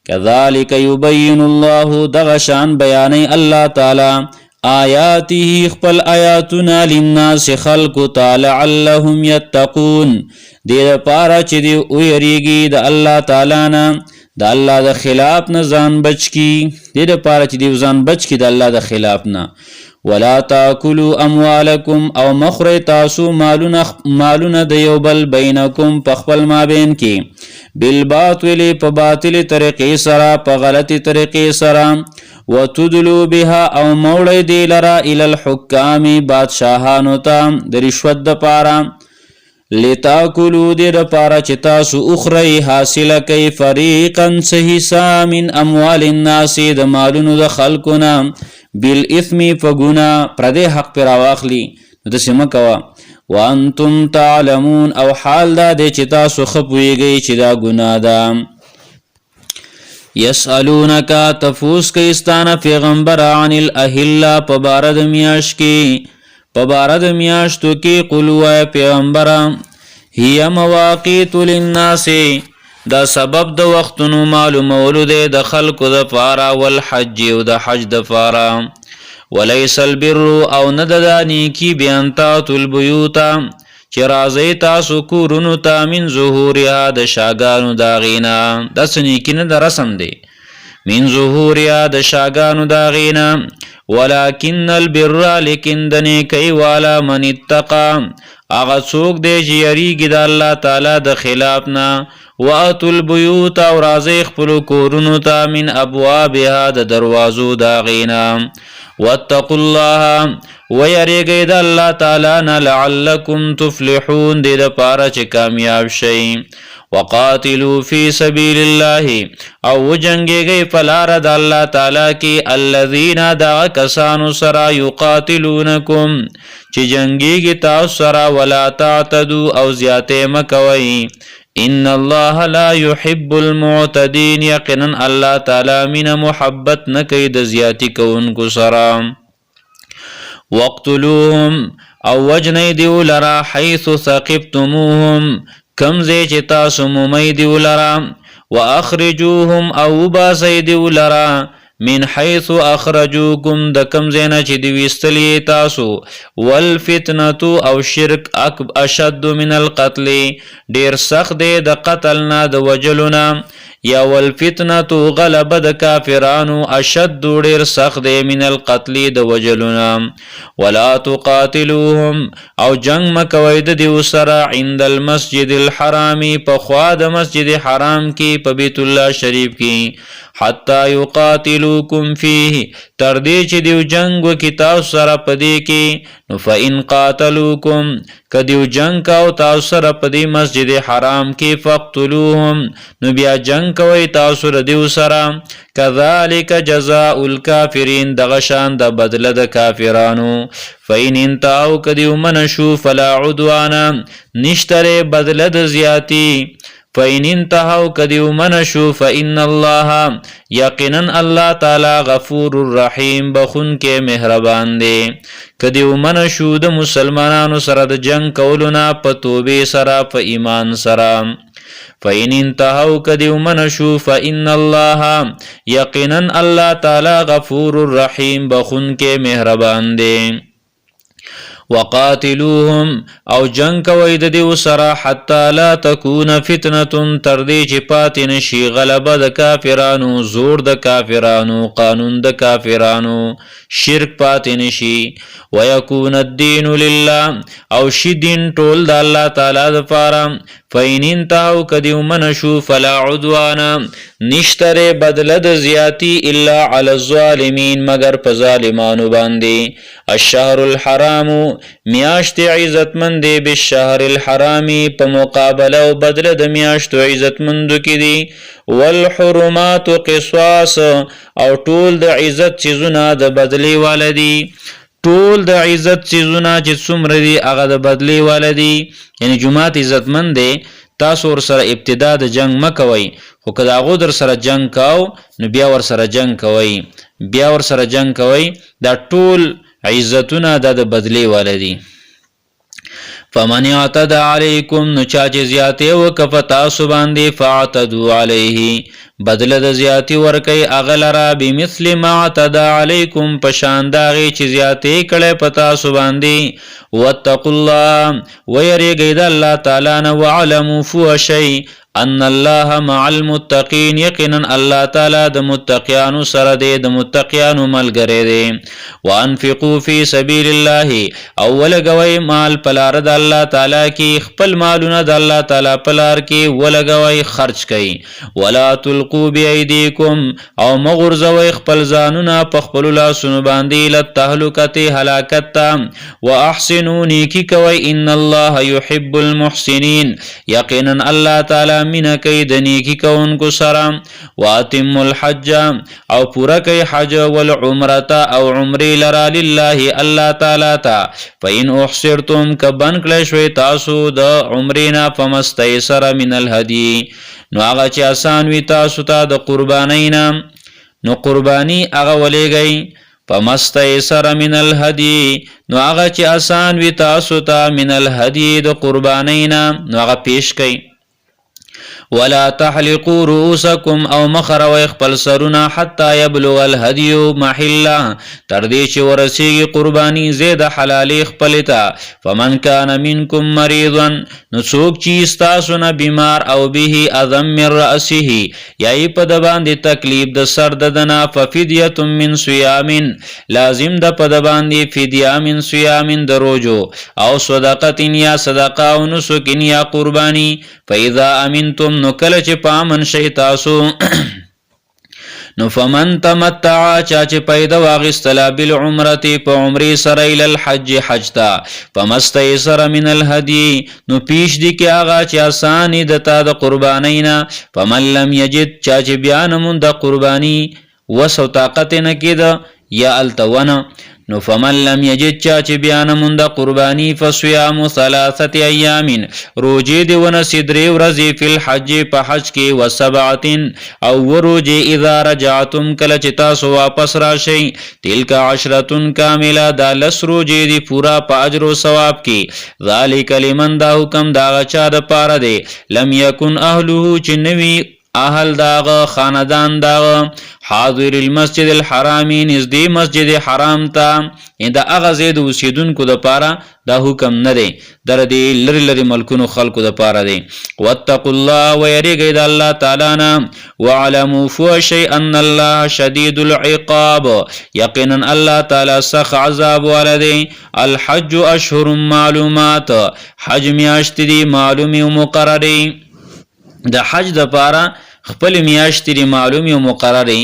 کذلک یبین الله دغه شان بیانوي الله تعالی آیاته خپل آیاتونه للناس خلقو ته لعلهم یتقون دې دپاره چې دوی ویریږي د الله تعالی نه د الله د خلاف نه ځان بچ کی دې دپاره چې دوی ځان بچ کی د الله د خلاف نه ولا تاكلوا اموالکم او مخری تاسو مالونه د یو بل بینکم په خپل مابین کې بالباطل په باطل طریقې سره په غلطی طریقې سره وتدلوا بها او موړی دی لرا الی الحکام بادشاهانو ته د رشوت د پاره لتاکلوا دی د پاره چې تاسو اخری حاصله کوي فریقا حصہ من اموال الناس د مالونو د خلقونه بالاثم فغنا پردې حق پر واخلی نو د سم کوا وانتم تعلمون او حال دا دی چې تاسو خپويږئ چې دا ګناه ده یسالونک تفوس کیستانه پیغمبر عن الاهله په بارد میاش کې په بارد میاشتو کې قلوه پیغمبر هي مواقیت للناس دا سبب د وختونو معلومولو دی د خلکو د پاره والحج او د حج د پاره وليس البر او نددا نیکی بیان تاتو البیوت چې راځي تاسو کورونو ته من ظهورها د شاګانو داغینا د سنیکی نه د رسم دی من ظهورها د شاګانو داغینا ولكن البر لكن دنه کوي والا من اتقى اغه څوک دی چې یریږي د الله تعالی د خلاف نه واتل البيوت او راځي خپل کورونو ته من ابوابها د دروازو داغینا واتقوا الله ويرګي د الله تعالی نه لعلكم تفلحون د پاره چې کامیاب شئ وقاتلوا في سبيل الله او جنگيږي فلار د الله تعالی کې الذين دع کسانو سرا يقاتلونكم چې جنگيږي تاسو سرا ولا تعتدوا او زیاته مکوي ان الله لا يحب المعتدين یقینا الله تعالی من محبت نه کوي د زیاتی کوونکو سرا وقتلوهم او وجنی دیو لرا حيث ثقفتموهم کم زی چې تاسو مومی دیو لرا واخرجوهم او باسی دیو لرا من حيث اخرجوكم د کم زینا چې دی وستلی تاسو والفتنه او شرک اشد من القتل ډیر سخت دی د قتل نه د وجلنا یا والفتنه غلب د کافرانو اشد ډیر سخت دی من القتل د وجلنا ولا تقاتلوهم او جنگ مکوي د دیو سره عند المسجد الحرام په خوا د مسجد حرام کې په بیت الله شریف کې حتی یقاتلوکم فیه تر دې چې دیو جنگ وکي تاسو سره پدې کې نو فإن قاتلوکم کدیو جنگ کاو تاسو سره پدې مسجد حرام کې فقتلوهم نو بیا جنگ کوي تاسو سره دیو سره کذالک جزاء الکافرین دغه شان د بدله د کافرانو فإن انتهوا کدیو منشو فلا عدوان نشتره بدله د زیاتی فإن انتهوا کدیو منشو فإن الله یقینا الله تعالی غفور الرحیم بخون کې مهربان دی کدیو منشو د مسلمانانو سره د جنگ کولونه په توبې سره په ایمان سره فإن انتهوا کدیو منشو فإن الله یقینا الله تعالی غفور الرحیم بخون کې مهربان دی وقاتلوهم او جنگ کوي د دیو سره حتی لا تکون فتنه تر دې چې پاتې نشي غلبه د کافرانو زور د کافرانو قانون د کافرانو شرک پاتې نشي ويكون الدين لله او شي دین ټول د الله تعالی د پاره فإن انتهوا کدیو منشو فلا عدوان نشتره بدله د زیاتی الا علی الظالمین مگر په ظالمانو باندې الشهر الحرام میاشت عزتمند دی بالشهر الحرام په مقابله او بدله د میاشت عزتمند کې دی والحرمات قصاص او ټول د عزت چیزونه د بدلی والدی ټول د عزت چیزونه چې څومره دي هغه د بدلی والدی یعنی جماعت عزتمند دی تاسو ور سره ابتدا د جنگ مکوي خو کله هغه در سره جنگ کاو نو بیا ور سره جنگ کوي دا ټول عزتونه د بدلی والدی فمن اعتدى عليكم نو چا چې زیاته وکفتا سو باندې فاعتدوا عليه بدل د زیاتی ورکی اغلرا بمثل ما اعتدى علیکم پشانداغی چی زیاتی کڑی پتا سباندی واتقوا الله ویریگید اللہ تعالی نا وعلموا فوشی ان الله مع المتقین یقینا الله تعالی د متقیانو سره دی د متقیانو ملګری دی وانفقوا فی سبیل الله اول غوی مال پلار د الله تعالی کی خپل مالونه د الله تعالی پلار کی ولګوي خرج کئ ولا تلقوا بایدیکم او مغرزوي خپل ځانونه په خپل لاسونو باندې لتهلکته هلاکت واحسنوا نیکی کوي ان الله يحب المحسنین یقینا الله تعالی من کئی دنیکی کون کو سرام واتم الحج او پورا کئی حج والعمرتا او عمری لرا للہ اللہ تعالی تا فین احصرتم کبن کلشوی تاسو دا عمرینا فمستیسر من الهدی نو آغا چی آسانوی تاسو تا دا قربانینا نو قربانی آغا ولی گئی فمستیسر من الهدی نو آغا چی آسانوی تاسو تا من الهدی دا قربانینا نو آغا پیش کئی ولا تحلقوا رؤوسكم او مخروا خپل سرونه حتى يبلغ الهدي محله تردی چې ورسیږي قربانی زید حلال خپلتا فمن كان منكم مريضا نو څوک چې تاسو نه بیمار او به اذم من راسه یای په د باندې تکلیف د سر ددنا ففدیه من صيام لازم د په د باندې فدیه من صيام دروجو او صدقه یا صدقه او نسک یا قربانی فاذا امنتم نو کله چې پامن شي تاسو نو فمن تمتع چاچ پیدا واغستلا بالعمرة په عمره سره ال الحج حجتا فمستيسر من الهدي نو پیش دی کی آغا چ آسان دتا د قربانینا فمن لم یجد چاچ بیان من د قربانی وسو طاقت نکید یا التونا نو فمن لم یجد چاچ بیان من د قربانی فصيام 3 ایام روجی دی ون سدری ورزی فی الحج په حج کی و7 او وروجی اذا رجعتم کل چتا سو واپس راشی تلک 10 کامله د لس روجی دی پورا په اجر او ثواب کی ذالک لمن دا حکم دا چا د پاره دی لم یکن اهله چنوی اهل داغ خاندان داغ حاضر المسجد الحرام نزدی مسجد حرام تا دا اغا زید وسیدون کو د پارا دا حکم نه دی در دی لری لری ملکونو خلقو د پارا دی واتقوا الله ويرګید الله تعالی نا وعلموا فوشي ان الله شدید العقاب یقینا الله تعالی سخ عذاب ولدی الحج اشهر معلومات حج میاشت دی معلومی و مقرری د حج د پاره خپل میاشت دی معلومی او مقرری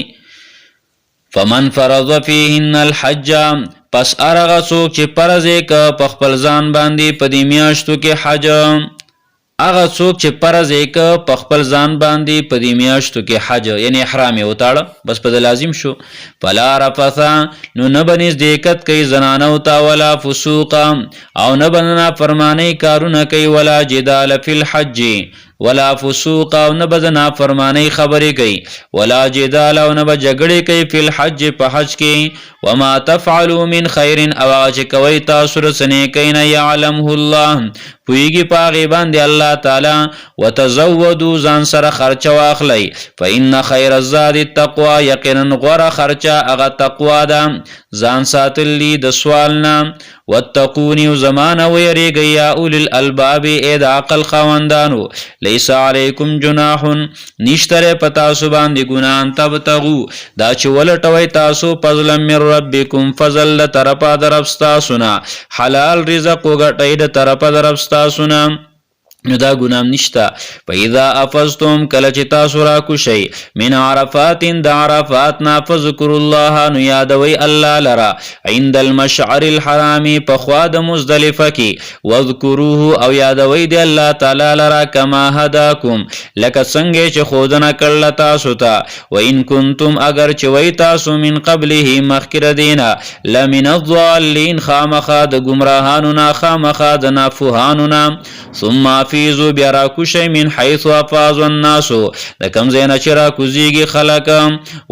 فمن فرض فيهن الحج پس ارغه څوک چې فرض ک په خپل ځان باندې په دې میاشتو کې حج هغه څوک چې فرض ک په خپل ځان باندې په دې میاشتو کې حج یعنی احرام یې وتاړه بس په لازم شو فلا رفثا نو نه بنز دیکت کوي زنانه او تا ولا فسوق او نه بننا فرمانی کارونه کوي ولا جدال فی الحج ولا فسوق او نبذنا فرمانی خبری کوي ولا جدال او نب جګړې کوي په الحج په حج کې وما تفعلوا من خير او چې کوي تاسو رسنه کین يعلمه الله پویږي پاغي باندې الله تعالی وتزودوا ځان سره خرچ واخلي فإن خير الزاد التقوى یقینا غره خرچه هغه تقوا ده ځان ساتلی د سوالنا واتقوني زمان ويريږي يا اول الالباب اذ عقل خواندانو ليس عليكم جناح نشتره پتا سو باندې ګنان تبتغو دا چې ولټوي تاسو فضل من ربكم فضل طرفا درفستا سنا حلال رزق وګټي د طرفا درفستا سنا نو دا ګنام نشتا فاذا افضتم کله چې تاسو را کوشي من عرفات د عرفات نا فذكر الله نو یادوي الله لرا عند المشعر الحرام په خوا د مزدلفه کې واذكروه او یادوي د الله تعالی لرا کما هداكم لکه څنګه چې خودنه کړل تاسو ته وان کنتم اگر چې وای تاسو من قبله مخکره دینا لمن الضالين خامخ د گمراهانو نا خامخ د نافوهانو نا ثم افیزو بیا راکوشی من حیث افاظ الناس د کم ځای نه چې راکوزیږي خلک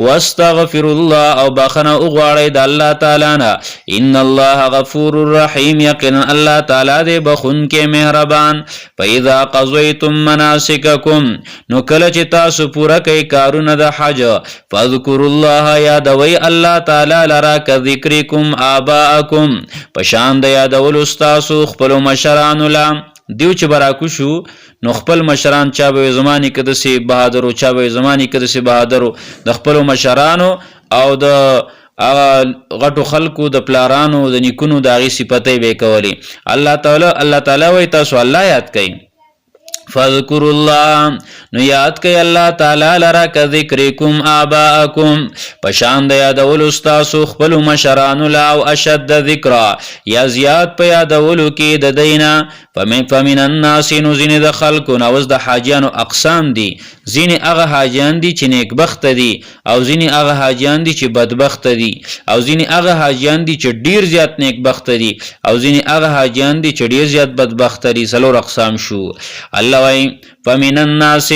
واستغفر الله او بخنه وغواړئ د الله تعالی نه ان الله غفور رحیم یقینا الله تعالی دې بخونکې مهربان فاذا قضیتم مناسککم نو کله چې تاسو پوره کوي کارونه د حج فذكروا الله یادوي الله تعالی لرا کذکرکم آباءکم پشان د یادول استاسو خپل مشرانو لا دیو چې براکو شو نو خپل مشران چا به زمانی کده سي بهادر او چا به زمانی کده سي بهادر د خپل مشرانو او د غټو خلقو د پلارانو د نیکونو د غي صفته به کولی الله تعالی وای تاسو الله یاد کئ فذكر الله نو یاد کئ الله تعالی لرا کذکرکم آباءکم پشان د یادول استاسو خپل مشرانو لا او اشد ذکر یا زیات په یادولو کې د دینا فمن الناس نو زین د خلقو نو د حاجیانو اقسام دي زین هغه حاجیان دي چې نیک بخت دي او زین هغه حاجیان دي چې بدبخت دي او زین هغه حاجیان دي چې ډیر زیات نیک بخت دي او زین هغه حاجیان دي چې ډیر زیات بدبخت دي څلور اقسام شو الله وای فمن الناس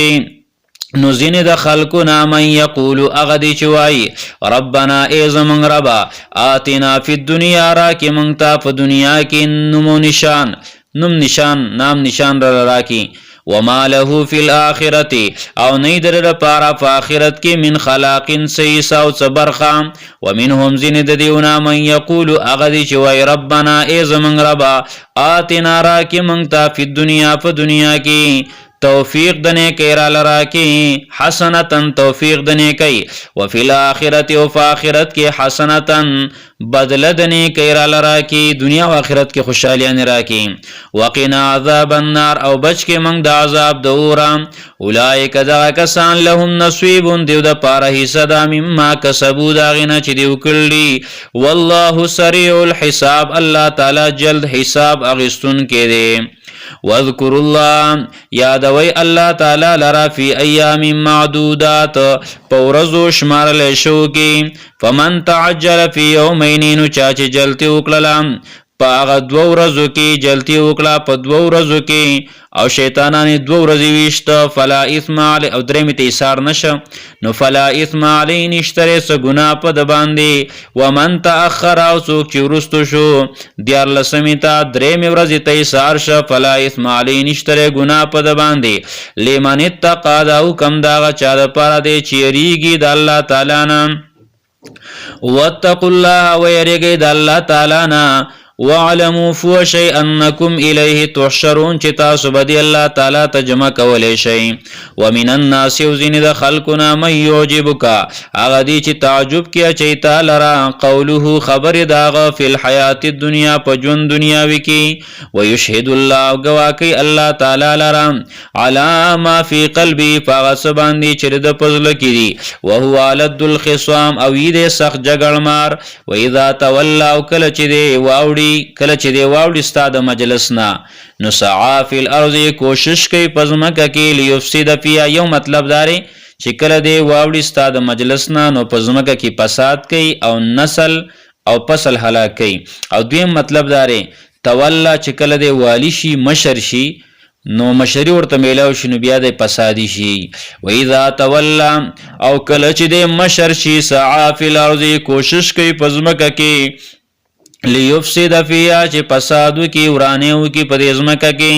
نو زین د خلقو نامن یقولو اغدی چوائی ربنا ایزمن ربا آتنا فی الدنیا راکی منگتا پا دنیا کی نم نشان را راکی وما له فی الاخرت او نیدر پارا فا آخرت کی من خلاق سیسا و صبرخام ومنهم زین د دیونا من یقولو اغدی چوائی ربنا ایزمن ربا آتنا راکی منگتا فی الدنیا پا دنیا کی توفیق دنے کئی را لرا کی حسنتن توفیق دنے کئی وفی الاخرت و فاخرت کی حسنتن بدل دنے کئی را لرا کی دنیا و آخرت کی خوشحالیان را کی وقنا عذاب النار او بچ کے منگ دا عذاب دورا اولائک دا کسان لهم نصیبون دیو دا پارا حصہ دا مما کسبو دا غینا چی دیو کلی واللہ سریع الحساب اللہ تعالی جلد حساب اغستن کے دے واذکر الله یادوي الله تعالی لرا فی ایام معدودات پورزو شمارل شو کی فمن تعجل فی یومین نو چاچ جلتی وکړه پاغه دو ورځو کې جلتی وکړه په دو ورځو کې او شیطانانی دو ورځې ویشت فلا اثم علی او درې می ایثار نشه نو فلا اثم علی نشتره س ګنا په د باندې ومن تاخر او څوک چې ورستو شو دیار لسمیتا درې می ورځې ته ایثار ش فلا اثم علی نشتره ګنا په د باندې لمن اتقى او کم دا چا د پاره دی چیریږي د الله تعالی نه واتقوا الله ويرګي د الله تعالی نه وعلموا فوشي انکم الیه تحشرون چې تاسو به دی الله تعالی ته جمع کولای شئ ومن الناس یوزین د خلقنا من یعجبک هغه دی چې تعجب کیا چې تعالی را قوله خبر داغه فی الحیات الدنیا په جون دنیاوی کې ويشهد الله گواکي الله تعالی لرا علی ما فی قلبی فغصبان دی چې د پزله کې دی او هو علد الخصام او دې سخت جګړ مار و اذا تولوا کله چې دی واوړي کله چې دی واوړي ستاد مجلس نه نو سعا فی الارض کوشش کوي پزمکه کې لیفسد فیها یو مطلب داري چې کله دی واوړي ستاد مجلس نه نو پزمکه کې فساد کوي او نسل او فصل هلاک کوي او دویم مطلب داري تولا چې کله دی والی شي مشر شي نو مشری ورته میلاو شنو بیا د فسادی شي و اذا تولا او کله چې دی مشر شي سعا فی الارض کوشش کوي پزمکه کې لیفسد فیها چې فسادو کی ورانیو کی پدیزمکه کی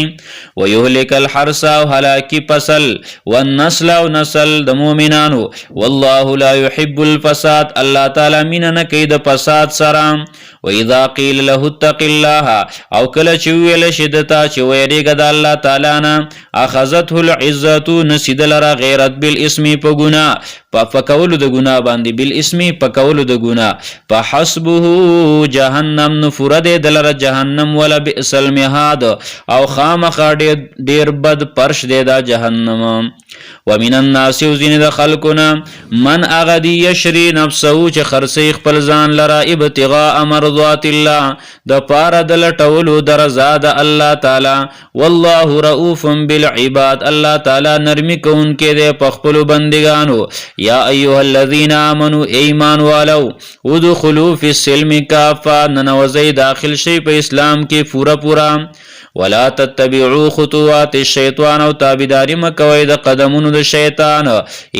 ویهلک الحرث او هلاکی فصل والنسل او نسل د مؤمنانو والله لا يحب الفساد الله تعالی مين نه کوي د فساد سره واذا قيل له اتق الله او کله چې ویل شدتا چې ویریګه د الله تعالی نه اخذته العزه نسدل را غیرت بالاسم په ګنا په کولو د ګنا باندې بالاسم په کولو د ګنا فحسبه جهنم نفرد دلر جهنم ولا بئس المهاد او خامخ ډیر بد پرش دی دا جهنم ومن الناس یوزین د خلقنا من اغدی یشری نفسه چې خرسی خپل ځان لرا ابتغاء مرضات الله د پاره د لټولو درزا د الله تعالی والله رؤوف بالعباد الله تعالی نرمی کوونکې دی په خپل بندگانو یا ایها الذین آمنوا ایمان والو ادخلوا فی السلم کافه ننوزی داخل شي په اسلام کې پورا ولا تتبعوا خطوات الشیطان او تابعداري مکوئ د قدمونو د شیطان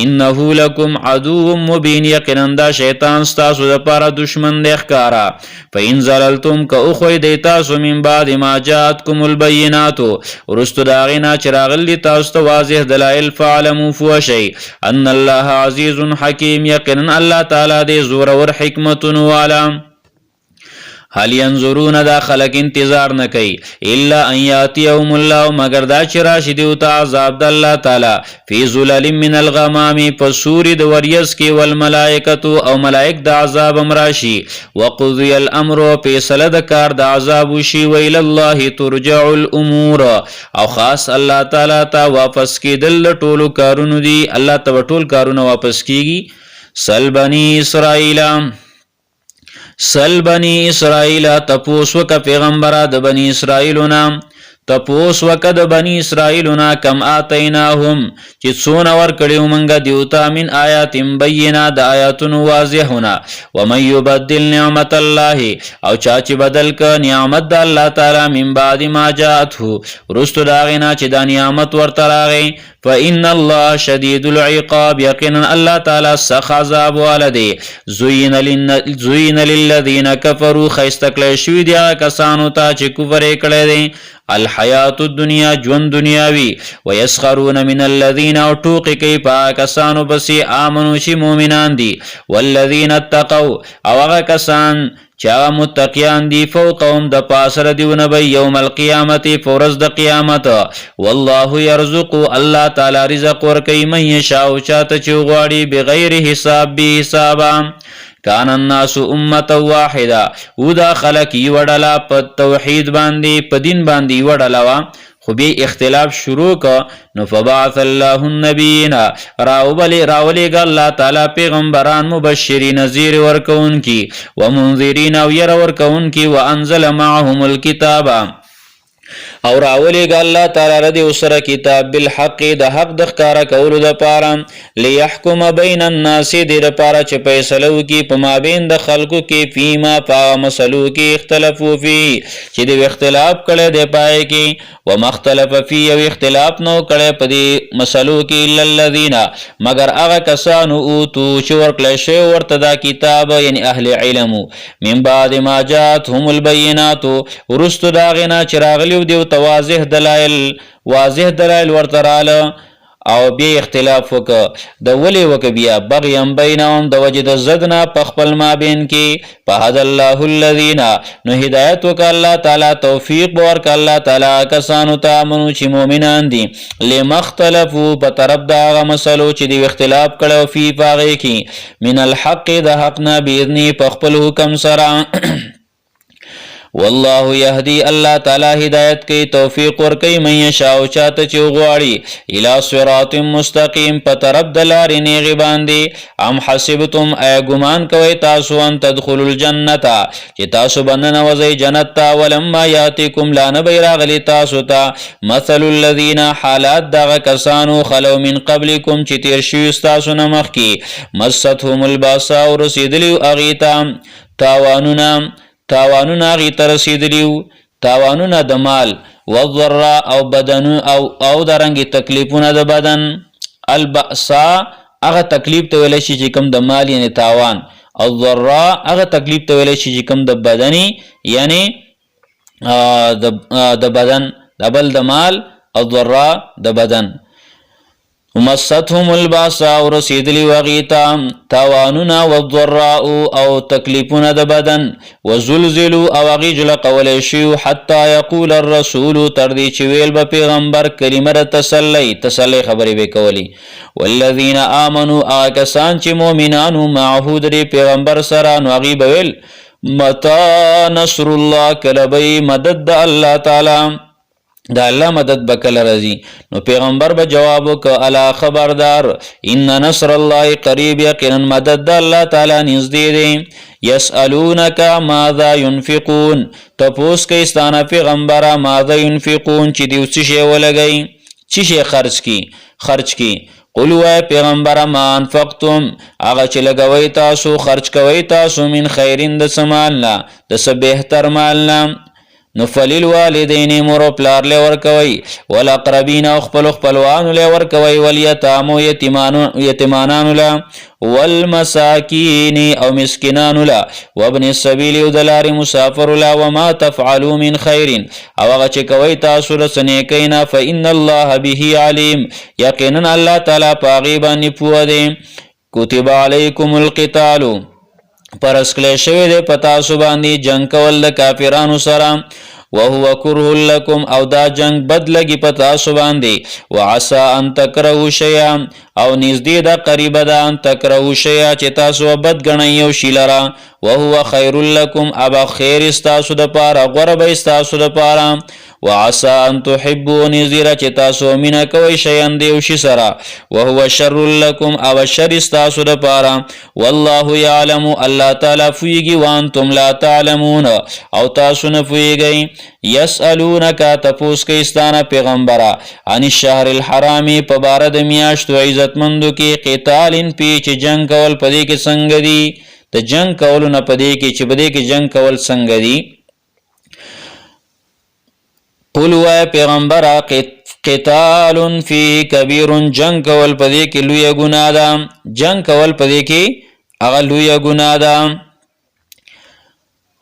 انه لکم عدو مبین یقینا دا شیطان ستاسو دپاره دشمن دی ښکارا فإن زللتم که اخوئ دی تاسو من بعد ما جاءتکم البینات وروستو د هغې نه چې راغلي تاسو ته واضح دلایل فاعلموا پوه شئ ان الله عزیز حکیم یقینا الله تعالی دی زورور حکمتونو والا هل ينظرون دا خلق انتظار نکي الا ان ياتيهم الله مگر دا چې راشي دیو ته عذاب د الله تعالی فی ظلل من الغمام پسوری د وریس کې والملائکه او ملائک د عذاب امراشي وقضي الامر فیصله د کار د عذاب شي ویل الله ترجع الامور او خاص الله تعالی ته واپس کیدل ټولو کارونو دي الله ته ټول کارونه واپس کیږي سل بنی اسرائیل تپوس وک پیغمبره د بنی اسرائیلونه تپوس وک د بنی اسرائیلونه کم آتیناهم چې څونه ورکړیو منګه دیوتا من آیات بینه د آیاتونو واضحونه ومن یبدل نعمت الله او چا چې بدل ک نعمت د الله تعالی من بعد ما جاءته رستو داغینا چې دا نعمت ورته راغی فإن الله شدید العقاب یقینا الله تعالی سخت عذاب والده زوین للذین کفروا خیستکل شوی دی کسانو ته چې کفر کړي دي الحیات الدنیا ژوند دنیاوی ويسخرون من الذین او ټوقی کوي پاکستانو پسې آمنو چې مؤمنان دي والذین اتقوا او هغه کسان چا متقیان دی فوقهم د پاسره دیونه به یوم القیامت فورز د قیامت والله یرزق الله تعالی رزق ورکوي من یشاء چاته چې غواړي بغیر حساب به حسابا کان الناس امه واحده او دا خلق یوډلا په توحید باندې په دین باندې یوډلا خو به اختلاف شروع کا نو فبعث الله النبیین راولیگ اللہ تعالی پیغمبران مبشرین نذیر ورکون کی ومنذرین او ير ورکون کی وانزل معهم الكتاب او راولیگ اللہ تعالی ردی اسر کتاب بالحق د حق د ښکارا کولو د پاره لیحکم بین الناس د پاره چې فیصلو کی په مابین د خلقو کې فیما پا مسلو کې اختلافو فی چې د اختلاف کړي د پای کې ومختلف فی او اختلاف نو کړي په دې مسلو کې الا الذین مگر هغه کسانو اوتو چې ورکړل شوی ورته دا کتاب یعنی اهل علم من بعد ما جاءتهم البینات ورستو داغینا چې راغلیو دیو واضح دلائل ورتراله او بیا اختلاف وک د ولی وک بیا بغیم بینهم د وجد زدنا په خپل مابین کې فهد الله الذین نو هدایت وک الله تعالی توفیق ورک الله تعالی کسانو ته امنو چې مؤمنان دي لمختلفو په طرف دا مسلو چې دی اختلاف کړو فی پاغه کې من الحق د حق نه باذن په خپل حکم سره والله يهدي الله تعالی هدایت کوي توفیق ور کوي من یشاء چاته چې غواړي الى صراط مستقیم په طرف د لارې نیغې باندې ام حسبتم ای ګمان کوي تاسو ان تدخلوا الجنه چې تاسو باندې وځي جنت ته ولما یاتیکم لا نبی راغلی تاسو ته مثل الذين حالات دغه کسانو خلو من قبلکم چې تیر شوي تاسو نه مخکې مستهم الباسا ورسیدلی اغیتا تاوانونه غی ترسیدلیو تاوانونه د مال والضراء او بدن او درنګ تکلیفونه د بدن البأسا هغه تکلیف ته ویل شي چې کوم د مال یعنی تاوان الضراء هغه تکلیف ته ویل شي چې کوم د بدني یعنی د بدن دبل د مال الضراء د بدن ومستهم الباسا ورسیدلی وغیتا تاوانونا والضراء او تکلیفون د بدن وزلزلوا او غیجل قول شیو حتی یقول الرسول تردی چویل با پیغمبر کلمه تسلی خبری بکولی والذین آمنوا آکسان چی مومنانو معهود ری پیغمبر سران وغیب ویل متا نصر الله کلبی مدد اللہ تعالی دا الله مدد بکل رضی نو پیغمبر به جواب وک الا خبردار ان نصر الله قریب یقینا مدد الله تعالی نږدې دی یسالونک ماذا ينفقون تپوس کې استانه پیغمبره ماذا ينفقون چې دیو څه شی ولګي څه شی خرج کی قل وای پیغمبر ما انفقتم هغه چې لګوي تاسو خرج کوي تاسو من خیرین د سمالنا د څه بهتر مالنا نو فللوالدین مور پلار له ورکوي والاقربین او خپلوان له ورکوي والیتام یتیمانان له والمساکین او مسکینان له وابن السبیل او دلار مسافر له وما تفعلوا من خیر او هغه چې کوي تاسو رسنه کینا فإن الله به علیم یقینا الله تعالی پاغي باندې پوه دی کتب علیکم القتال پرس کله شوی دی پتا سو باندې جنگ کول د کافرانو سره وهو كره لكم او دا جنگ بد لګي پتا سو باندې وعسى ان تکرهوا شيئا او نږدې دا قریب ده ان تکرهوا شيئا چې تاسو بد غنئ یو شی لره وهو خير لكم ابا خیر استاسو د پاره غرب استاسو د پاره وعسى ان تحبوا نذير چې تاسو مینا کوي شیان دیو شي سره وهو شر لكم او شر استاسو د پاره والله يعلم الله تعالی فیږي وانتم لا تعلمون او تاسو نه فیږئ يسالونك تفوس کیستانه پیغمبره ان الشهر الحرام په بار د میاشتو عزتمندو کې قتال پیچ جنگ کول پدې کې څنګه دي د جنگ کول نه پدې کې چې پدې کې جنگ کول څنګه دي قل و پیغمبر قتال فی کبیر جنگ کول پدې کې لوی ګناه ده جنگ کول پدې کې هغه لوی ګناه ده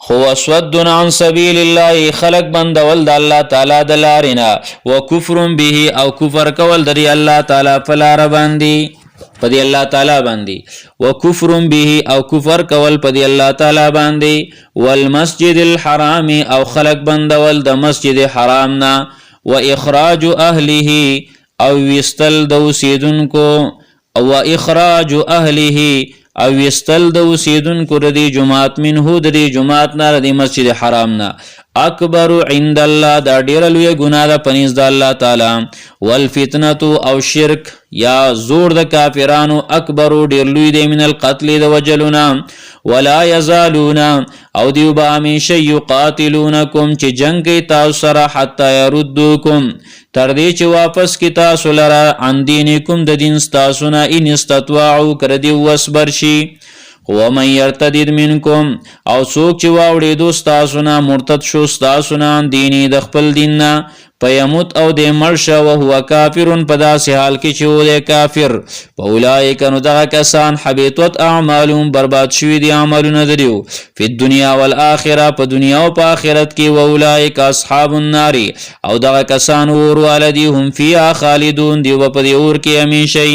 هو صد عن سبیل الله خلق بندول د الله تعالی د لارنا وکفر به او کفر کول د الله تعالی فلار باندې پدې الله تعالی باندې وکفر به او کفر کول پدې الله تعالی باندې والمسجد الحرام او خلق بندول د مسجد حرام نا واخراج اهله او وستل د اوسیدونکو او اخراج اهله او وستل د اوسیدونکو د جماعت منه د جماعت نه د مسجد حرام نه اکبر عند الله دا ډیر لوی ګناه ده پنځ د الله تعالی والفتنه او شرک یا زور د کافرانو اکبر ډیر لوی دی من القتل د وجلنا ولا يزالون او دیو با همیشه یقاتلونکم چې جنگ کوي تاسو سره حتی يردوکم تر دې چې واپس کی تاسو لره عن دینکم د دین تاسو نه ان استطاعوا کر دی وسبر شي ومن يرتد منکم او څوک چې واوړي دوست تاسو نه مرتد شو تاسو نه دیني د خپل دین نه پیموت او د مرشه او هو کافرون په داسې حال کې چې و د کافر په اولایک نو دغه کسان حبیطت اعمالهم برباد شوي دي عملونه دریو په دنیا والآخره په دنیا او په آخرت کې و اولایک اصحاب النار او دغه کسان ور والدي هم فيها خالدون دی په دې اور کې همیشه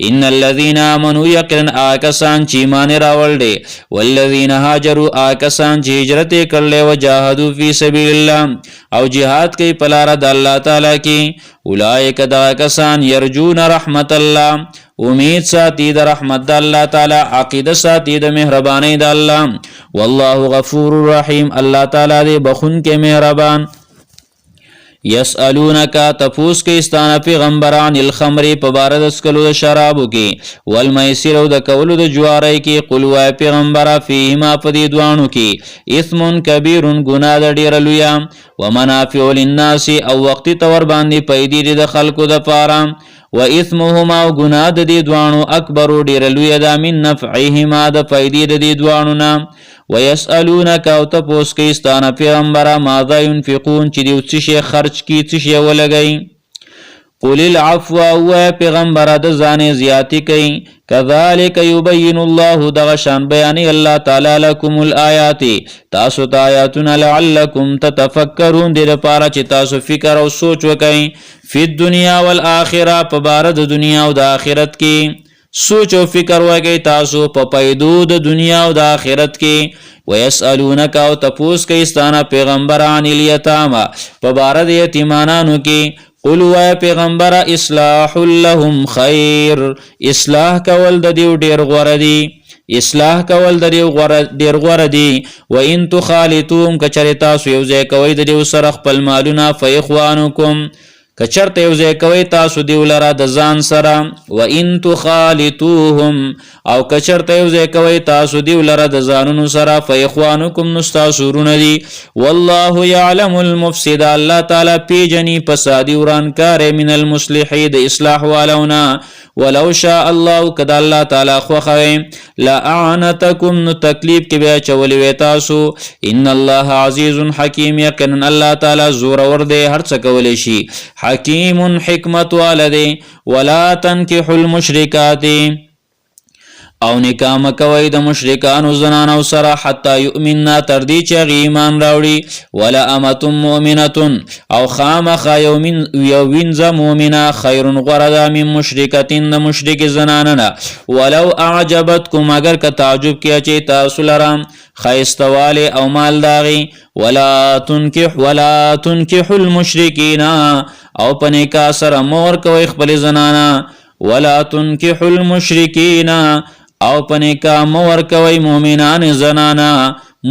ان الذين امنوا يقرن آکسان چې ایمان راوړل دي والذین هاجروا آکسان چې هجرت کړل او جاهدوا فی سبیل الله او jihad کوي په لار د الله تعالی کې اولئک دا کسان يرجون رحمت الله امید ساتي د رحمت د الله تعالی عقیده ساتي د مهرباني د الله والله غفور رحیم الله تعالی دې بخون کې مهربان یسالونک تفوس کې استانه پیغمبران الخمر په بار د سکلو د شرابو کې والمیسر او د کولو د جواری کې قل و پیغمبر فیهما پدی دوانو کې اسم کبیر گناه د ډیر لوی ومنافع للناس او وقت تور باندې پیدې د خلکو د پاره و اسمهما او گناه د دې دوانو اکبر ډیر لوی د من نفعهما د پیدې د دې دوانو نه ويسالونك او تپوس کې استانه پیغمبر ماذا ينفقون چې دیو څه شي خرج کی څه شي ولګي قل العفو او پیغمبر د ځانې زیاتی کوي كذلك يبين الله دغشان بیان الله تعالی لكم الآیات تاسو ته آیاتنا لعلکم تتفکرون دې لپاره چې تاسو فکر او سوچ وکئ په دنیا والآخره په بار د دنیا او د آخرت کې سوچ او فکر وکړئ تاسو په پیدو د دنیا او د آخرت کې ويسالونک او تپوس کوي ستانه پیغمبران الیتاما په بار د یتیمانو کې قل و پیغمبر اصلاح لهم خیر اصلاح کول د دیو ډیر غوړه دی اصلاح کول د دیو ډیر غوړه دی و ان تخالطوم کچری تاسو یو ځای کوي د دیو سره خپل مالونه فاخوانکم کچرته یو ځای کوئ تاسو دیو لره د ځان سره وان تخالطوهم او کچرته یو ځای کوئ تاسو دیو لره د ځانونو سره فاخوانکم نو ستاسو ورونه دي والله یعلم المفسد الله تعالی پیژني فسادي ورانکار من المصلحي د اصلاح والونا ولو شاء الله کدا الله تعالی خوخوي لا اعنتکم نو تکلیف کې بیا چولې وې تاسو ان الله عزیز حکیم یقینا الله تعالی زور ور دی هر څه کولې شي حکیم حکمت والده ولا تنكحوا المشركات او نکاح مکوئ د مشرکانو زنانو سره حتی یؤمننا تر دې چې هغې ایمان راوړي ولا امة مؤمنة او خامخا یو وینځه مؤمنه خیر غوره ده من مشرکة د مشرکې زنانه نه ولو اعجبتکم اگر که تعجب کیه چې تاسو لره ښایسته والی او مال د هغې ولا تنکحوا المشرکین او په نکاح سره مه ورکوئ خپلې زنانه ولا تنکحوا المشرکین او په نکاح مه ورکوئ مؤمنان زنانا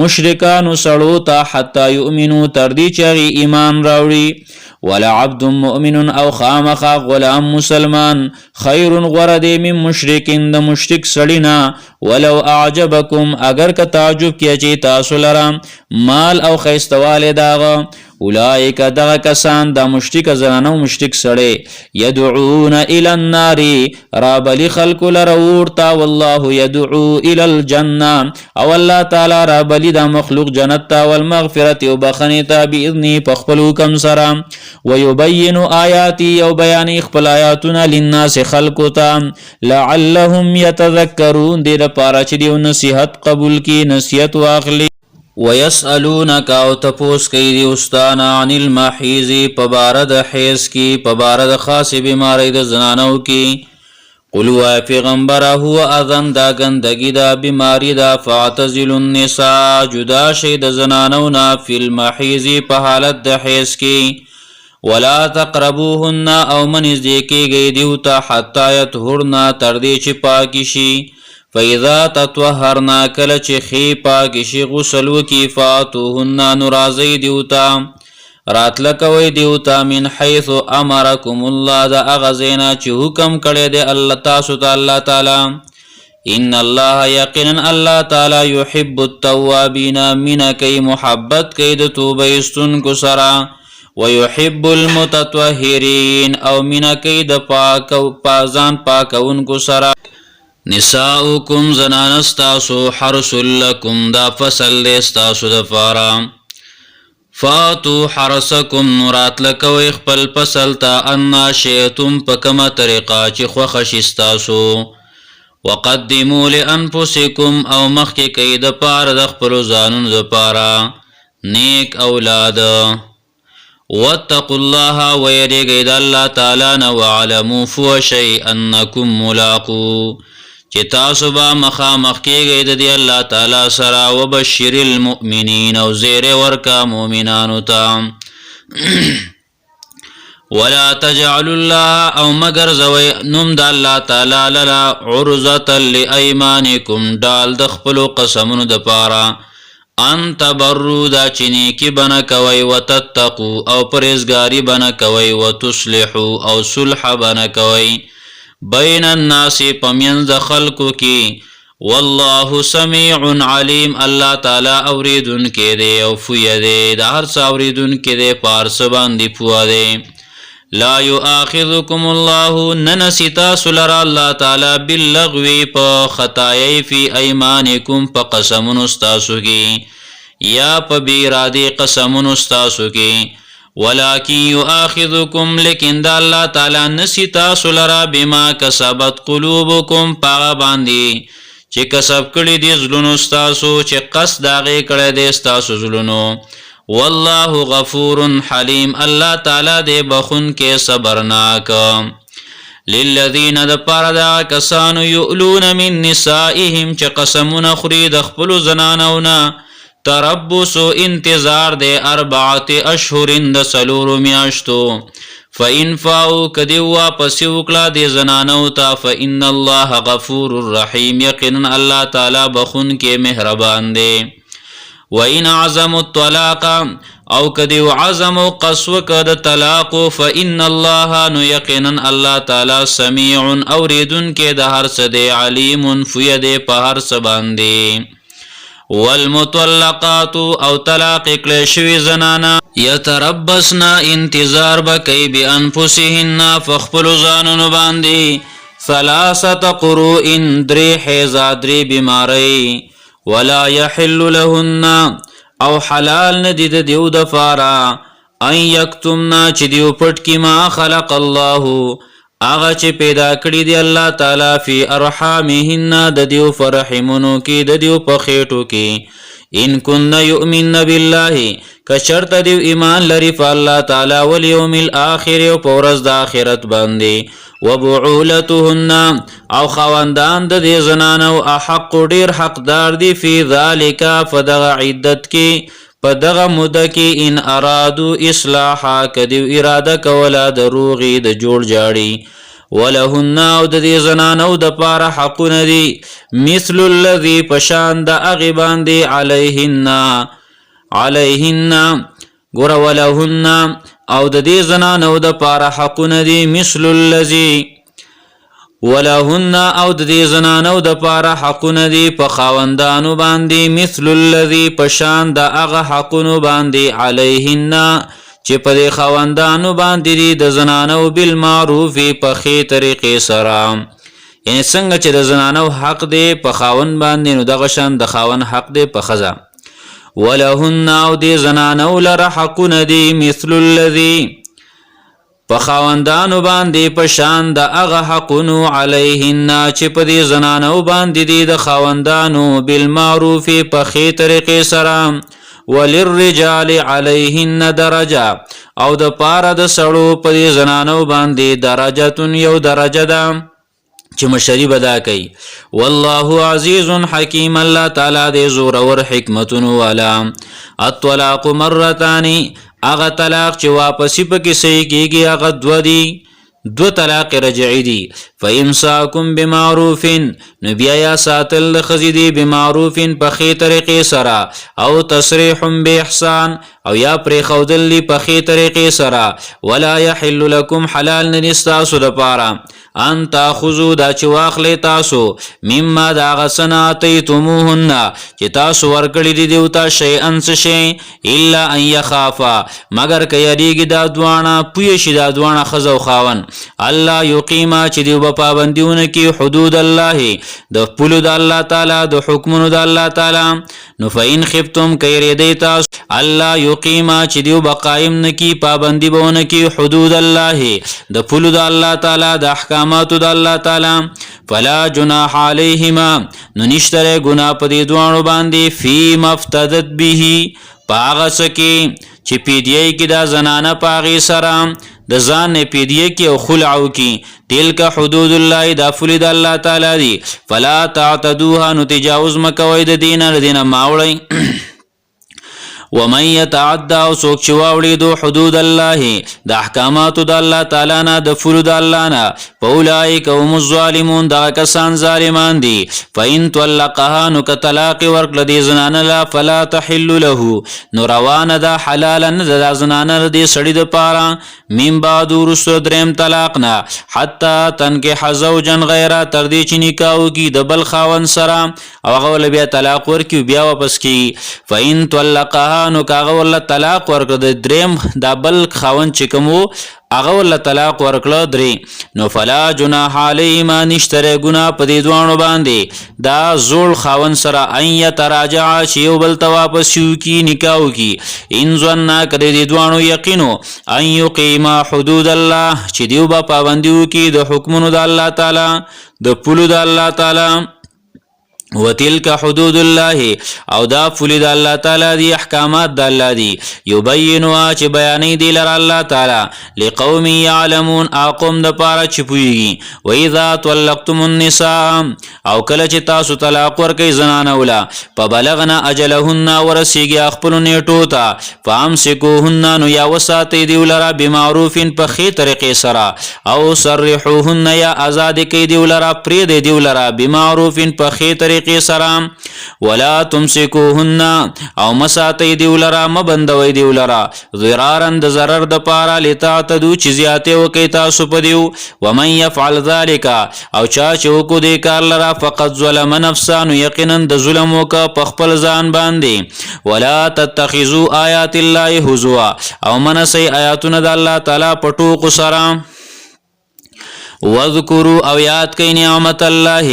مشرکانو سړو ته حتی یؤمنو تر دې چې هغې ایمان راوړي ولا عبد مؤمن او خامخا غلام مسلمان خیر غوره دی من مشرکین د مشرک سړي نه ولو اعجبکم اگر که تعجب کیه چې تاسو لره مال او ښایستوالی د هغه اولئک دغه کسان د مشرک زنانه او مشرک سړی یدعون الی النار رابلی خلق لره ورته والله یدعو الی الجنه او الله تعالی رابلی د مخلوق جنت ته والمغفرة او بخښنې ته باذنه په خپل حکم سره ويبين آیاتی او بیان خپل آیاتونه للناس خلقو ته لعلهم یتذکرون دې لپاره چې دیو نصیحت قبول کی نصیحت واخلي ويسألونك او تپوس کوي دی استانا عن المحیض په باره د حیض کی په باره د خاصې بیماری د زنانو کی قل وای پیغمبره هو اذن دا ګندګي دا بیماری دا فاعتزلوا النساء جدا شي د زنانو نه فی المحیض په حالت د حیض کی ولا تقربوهن او منځ کېږئ دیو ته حتی یطهرن تر دې چې پاکې شي فاذا تطهرنا کله چې ښې پاکې شي غسل وکړي فاتوهن نو راځئ دیو ته راتله کوئ دیو ته من حیث امرکم الله د هغه ځای نه چې حکم کړی دی الله تاسو ته الله تعالی ان الله یقینا الله تعالی یحب التوابین مینه کوي محبت کوي د توبه ایستونکو سره ويحب المتطهرین او مینه کوي د ځان پاکونکو سره نساؤکم زنان استاسو حرس لکم دا فصل دی استاسو دپاره فاتو حرسکم نورات لکوی خپل فصل تا انا شئتم په کومه طریقه چې خوښه شي ستاسو وقدموا لانفسکم او مخکې کوي د پاره د خپلو ځانونو دپاره نیک اولاد واتقوا الله ویریږئ د الله تعالی نه واعلموا پوه شئ انکم ملاقو چې تاسو به مخامخ کېږئ د دې الله تعالی سره وبشر المؤمنین او زیری ورکه مؤمنانو ته ولا تجعلوا الله او مگر زوی نوم د الله تعالی لرا عرضة لایمانکم ډال د خپلو قسمونو دپاره ان تبروا دا چې نیکي بنه کوئ وتتقوا او پرهیزګاري بنه کوئ وتصلحوا او صلح بنه کوئ بین الناس پمینځ د خلکو کې والله سمیع علیم الله تعالی اوریدونکی دی او پوهه دی د هر څه اوریدونکی دی په هر څه باندې پوهه دی لا یؤاخذکم الله ننسی تاسو لره الله تعالی باللغو په خطایۍ فی ایمانکم په قسمونو ستاسو کې یا په بې ارادې قسمونو ستاسو کې ولكن يؤاخذكم لیکن دا الله تعالی نسی تاسو لرا بما کسبت قلوبکم پاغه باندې چې کسب کړي دي زلونو ستاسو چې قصد هغې کړی دی ستاسو زلونو والله غفور حلیم الله تعالی دی بخونکی صبرناک للذین دپاره دغه کسانو یؤلون من نسائهم چې قسمونه خوري د خپلو زنانونه تربصو انتظار دے 4 اشهر د 4 میاشتو فإن فاؤ کدی واپس وکړه د زنانو ته فإن الله غفور رحیم یقینا الله تعالی بخون کې مهربان دی وإن عزموا الطلاق او کدیو عزم او قصو کد طلاق فإن الله نو یقینا الله تعالی سمیع اوریدن کې د هر څه دی علیم فید په هر څه باندې والمطلقات او طلاق کړي شوی زنانا یتربصنا انتظار بکئی بانفسهن فخپل ځانونو باندې ثلاثه قروء درې حیضه درې بیماری ولا يحل لهن او حلال ندی د دیو د فارا ان یکتمنا چې دیو پټ کی ما خلق الله اغه چې پیدا کړی دی الله تعالی فی ارحامهن د دیو فرحمونو کې د دیو په خېټو کې ان كن یؤمن بالله کشرت دیو ایمان لري په الله تعالی والیوم الاخر او په ورځ د آخرت باندې وبعولتهن او خواندان د دې زنانو احق ډیر حقدار دي فی ذالک فدغ عدت کې په دغه موده کې ان ارادو اصلاحا کدیو اراده کولا د روغي د جوړ جاړي ولهن او د دې زنانو د پاره حقونه دي مثل الذي پشان د اغه باندې علیهن ګور ولهن او د دې زنانو د پاره حقونه دي مثل الذي ولهن او د دې زنانو د پاره حقونه دي په خاوندانو باندې مثل الذي پشان د هغه حقونو باندې علیهن چې په دې خاوندانو باندې دي د زنانو بالمعروف په خې طریقې سره یعنی څنګه چې د زنانو حق دی په خاوند باندې نو دغه شان د خاوند حق دی په خزه ولهن او دې زنانو لره حقونه دي مثل الذي په خاوندانو باندې په شان د هغه حقونو علیهن چې په دې زنانو باندې دي د خاوندانو بالمعروف په خې طریقې سره وللرجال علیهن درجه او د پاره د سړو په دې زنانو باندې درجه یو درجه ده چې مشری بدا کوي والله عزیز حکیم الله تعالی دې زور اور حکمتونو والا الطلاق مرتان اغه طلاق چې واپسی پکې صحیح کیږي اغه دو طلاق رجعی دی فامساکم بمعروف نبیا یا ساتل خزیدی بمعروف په خې طریقې سره او تصریح باحسان او یا پرې خودلی په خې طریقې سره ولا يحل لكم حلال نستاسو لپاره ان تاخذوا دا چې واخلې تاسو مما دا غسناتیتموهن چې تاسو ورکړی دی دیوتا شی انس شی الا ان يخافا مگر کيریږي دا دوانه پوی شي دا دوانه خزو خاون الله یقیما چې دی په پابندیونه کې حدود الله د پلو د الله تعالی د حکمونو د الله تعالی نو فین خفتم کيری دی تاسو الله یقیما چې دی بقائم نکی پابندی بونه کې حدود الله د پلو د الله تعالی د احکامات د الله تعالی فلا جناح علیهما نو نشتره گناه په دې دوانو باندې فی مفتدت به پاغه سکی چې پیډیای کې دا زنانه پاغي سره د ځان نه پیډیای کې او خلعو کې تلک حدود الله دا فلید الله تعالی دی فلا تعتدوها نو تجاوز مکوئ د دینه ماوړی ومن يتعدى او سوک چې واوړي دو حدود الله د احکامات د الله تعالی نه د فرض الله نه فاولئک هم الظالمون دا کسان ظالمان دي فإن طلقها نو کطلاق ورکړه دي زنانه لا فلا تحل له نو روانه ده حلال نه د زنانه دي سړي د پاره من بعد ورسره دریم طلاق نه حتی تنکح زوجا غیره تر دې چې نکاح کی د بل خاوند سره او هغه بیا طلاق ورکي بیا واپس کی فإن طلقها نو کاغه ول طلاق ورکړه د دریم د بل خاوند چې کومو هغه ول طلاق ورکړه درې نو فلا جناح علیهما نشتره ګناه په دې دوانو باندې دا زول خاوند سره ان یتراجع شی او بل واپس کی نکاح کی ان ظننا کړي دې دوانو یقینو ان یقیما حدود الله چې دیو با پابندیو کی د حکمونو د الله تعالی د پلو د الله تعالی وتلك حدود الله او دا فلید الله تعالی دی احکامات د الله دی یبینوا چې بیانې دی لر الله تعالی لقوم یعلمون اقوم د پاره چې پویږي و اذا طلقتم النساء او کله چې تاسو طلاق ورکې زنانه ولا فبلغنا اجلهن ورسیږي خپل نیټو ته فامسکوهن نو یا وساتې دی لر بمعروف په خې طریقې سره او صرحوهن یا آزاد کې دی لر پرې دی لر بمعروف په خې طریقې طریقې سره. ولا تمسکوهن او مساتی دیولرا مبندوی دیولرا ضرارن د ضرر د پاره لتعتدو چې زیاته وکي تاسو په دیو. ومن يفعل ذلك او چا چې وکړو دې کار لرا فقط ظلم نفسا نو یقینا د ظلم وکړه په خپل ځان باندې. ولا تتخذوا آیات الله هزوا او منسي آیاتونه د الله تعالی په ټوکو سره. وذکروا او یاد کئ نعمت الله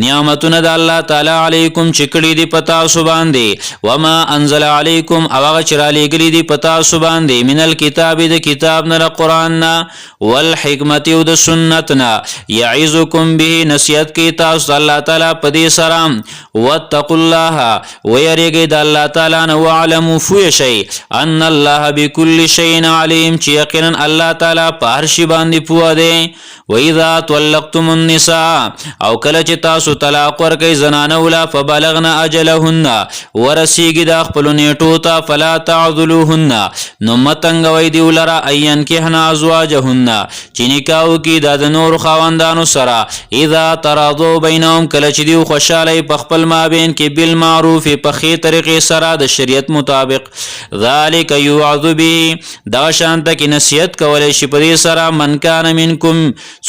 نعمتونه د الله تعالی علیکم چې کړي دي پتا سو باندې. وما انزل علیکم او هغه چې را لېږلي دي پتا سو باندې من الکتاب د کتاب نه قرآن نه والحکمت او د سنت نه یعظکم به نصیحت کوي تاسو الله تعالی په دې سره. واتقوا الله ويرګي د الله تعالی نه واعلموا فوشي ان الله بكل شيء عليم چې یقینا الله تعالی په هر شي باندې پوهه دی. وإذا طلقتم النساء او کله چې تاسو طلاق ورکړئ زنانه ولا فبلغن اجلهن ورسیږي د خپل نیټو ته فلا تعذلوهن نو متنګوي دی ولرا اين کهنا ازواجهن چې نکاح کی د نور خواندانو سره. اذا تراضوا بينهم کله چې دی خوشاله په خپل مابین کې بالمعروف په خې طریقې سره د شریعت مطابق. ذلك يوعظ به دا شانت کې نصیحت کولای شي په دې سره من کان منکم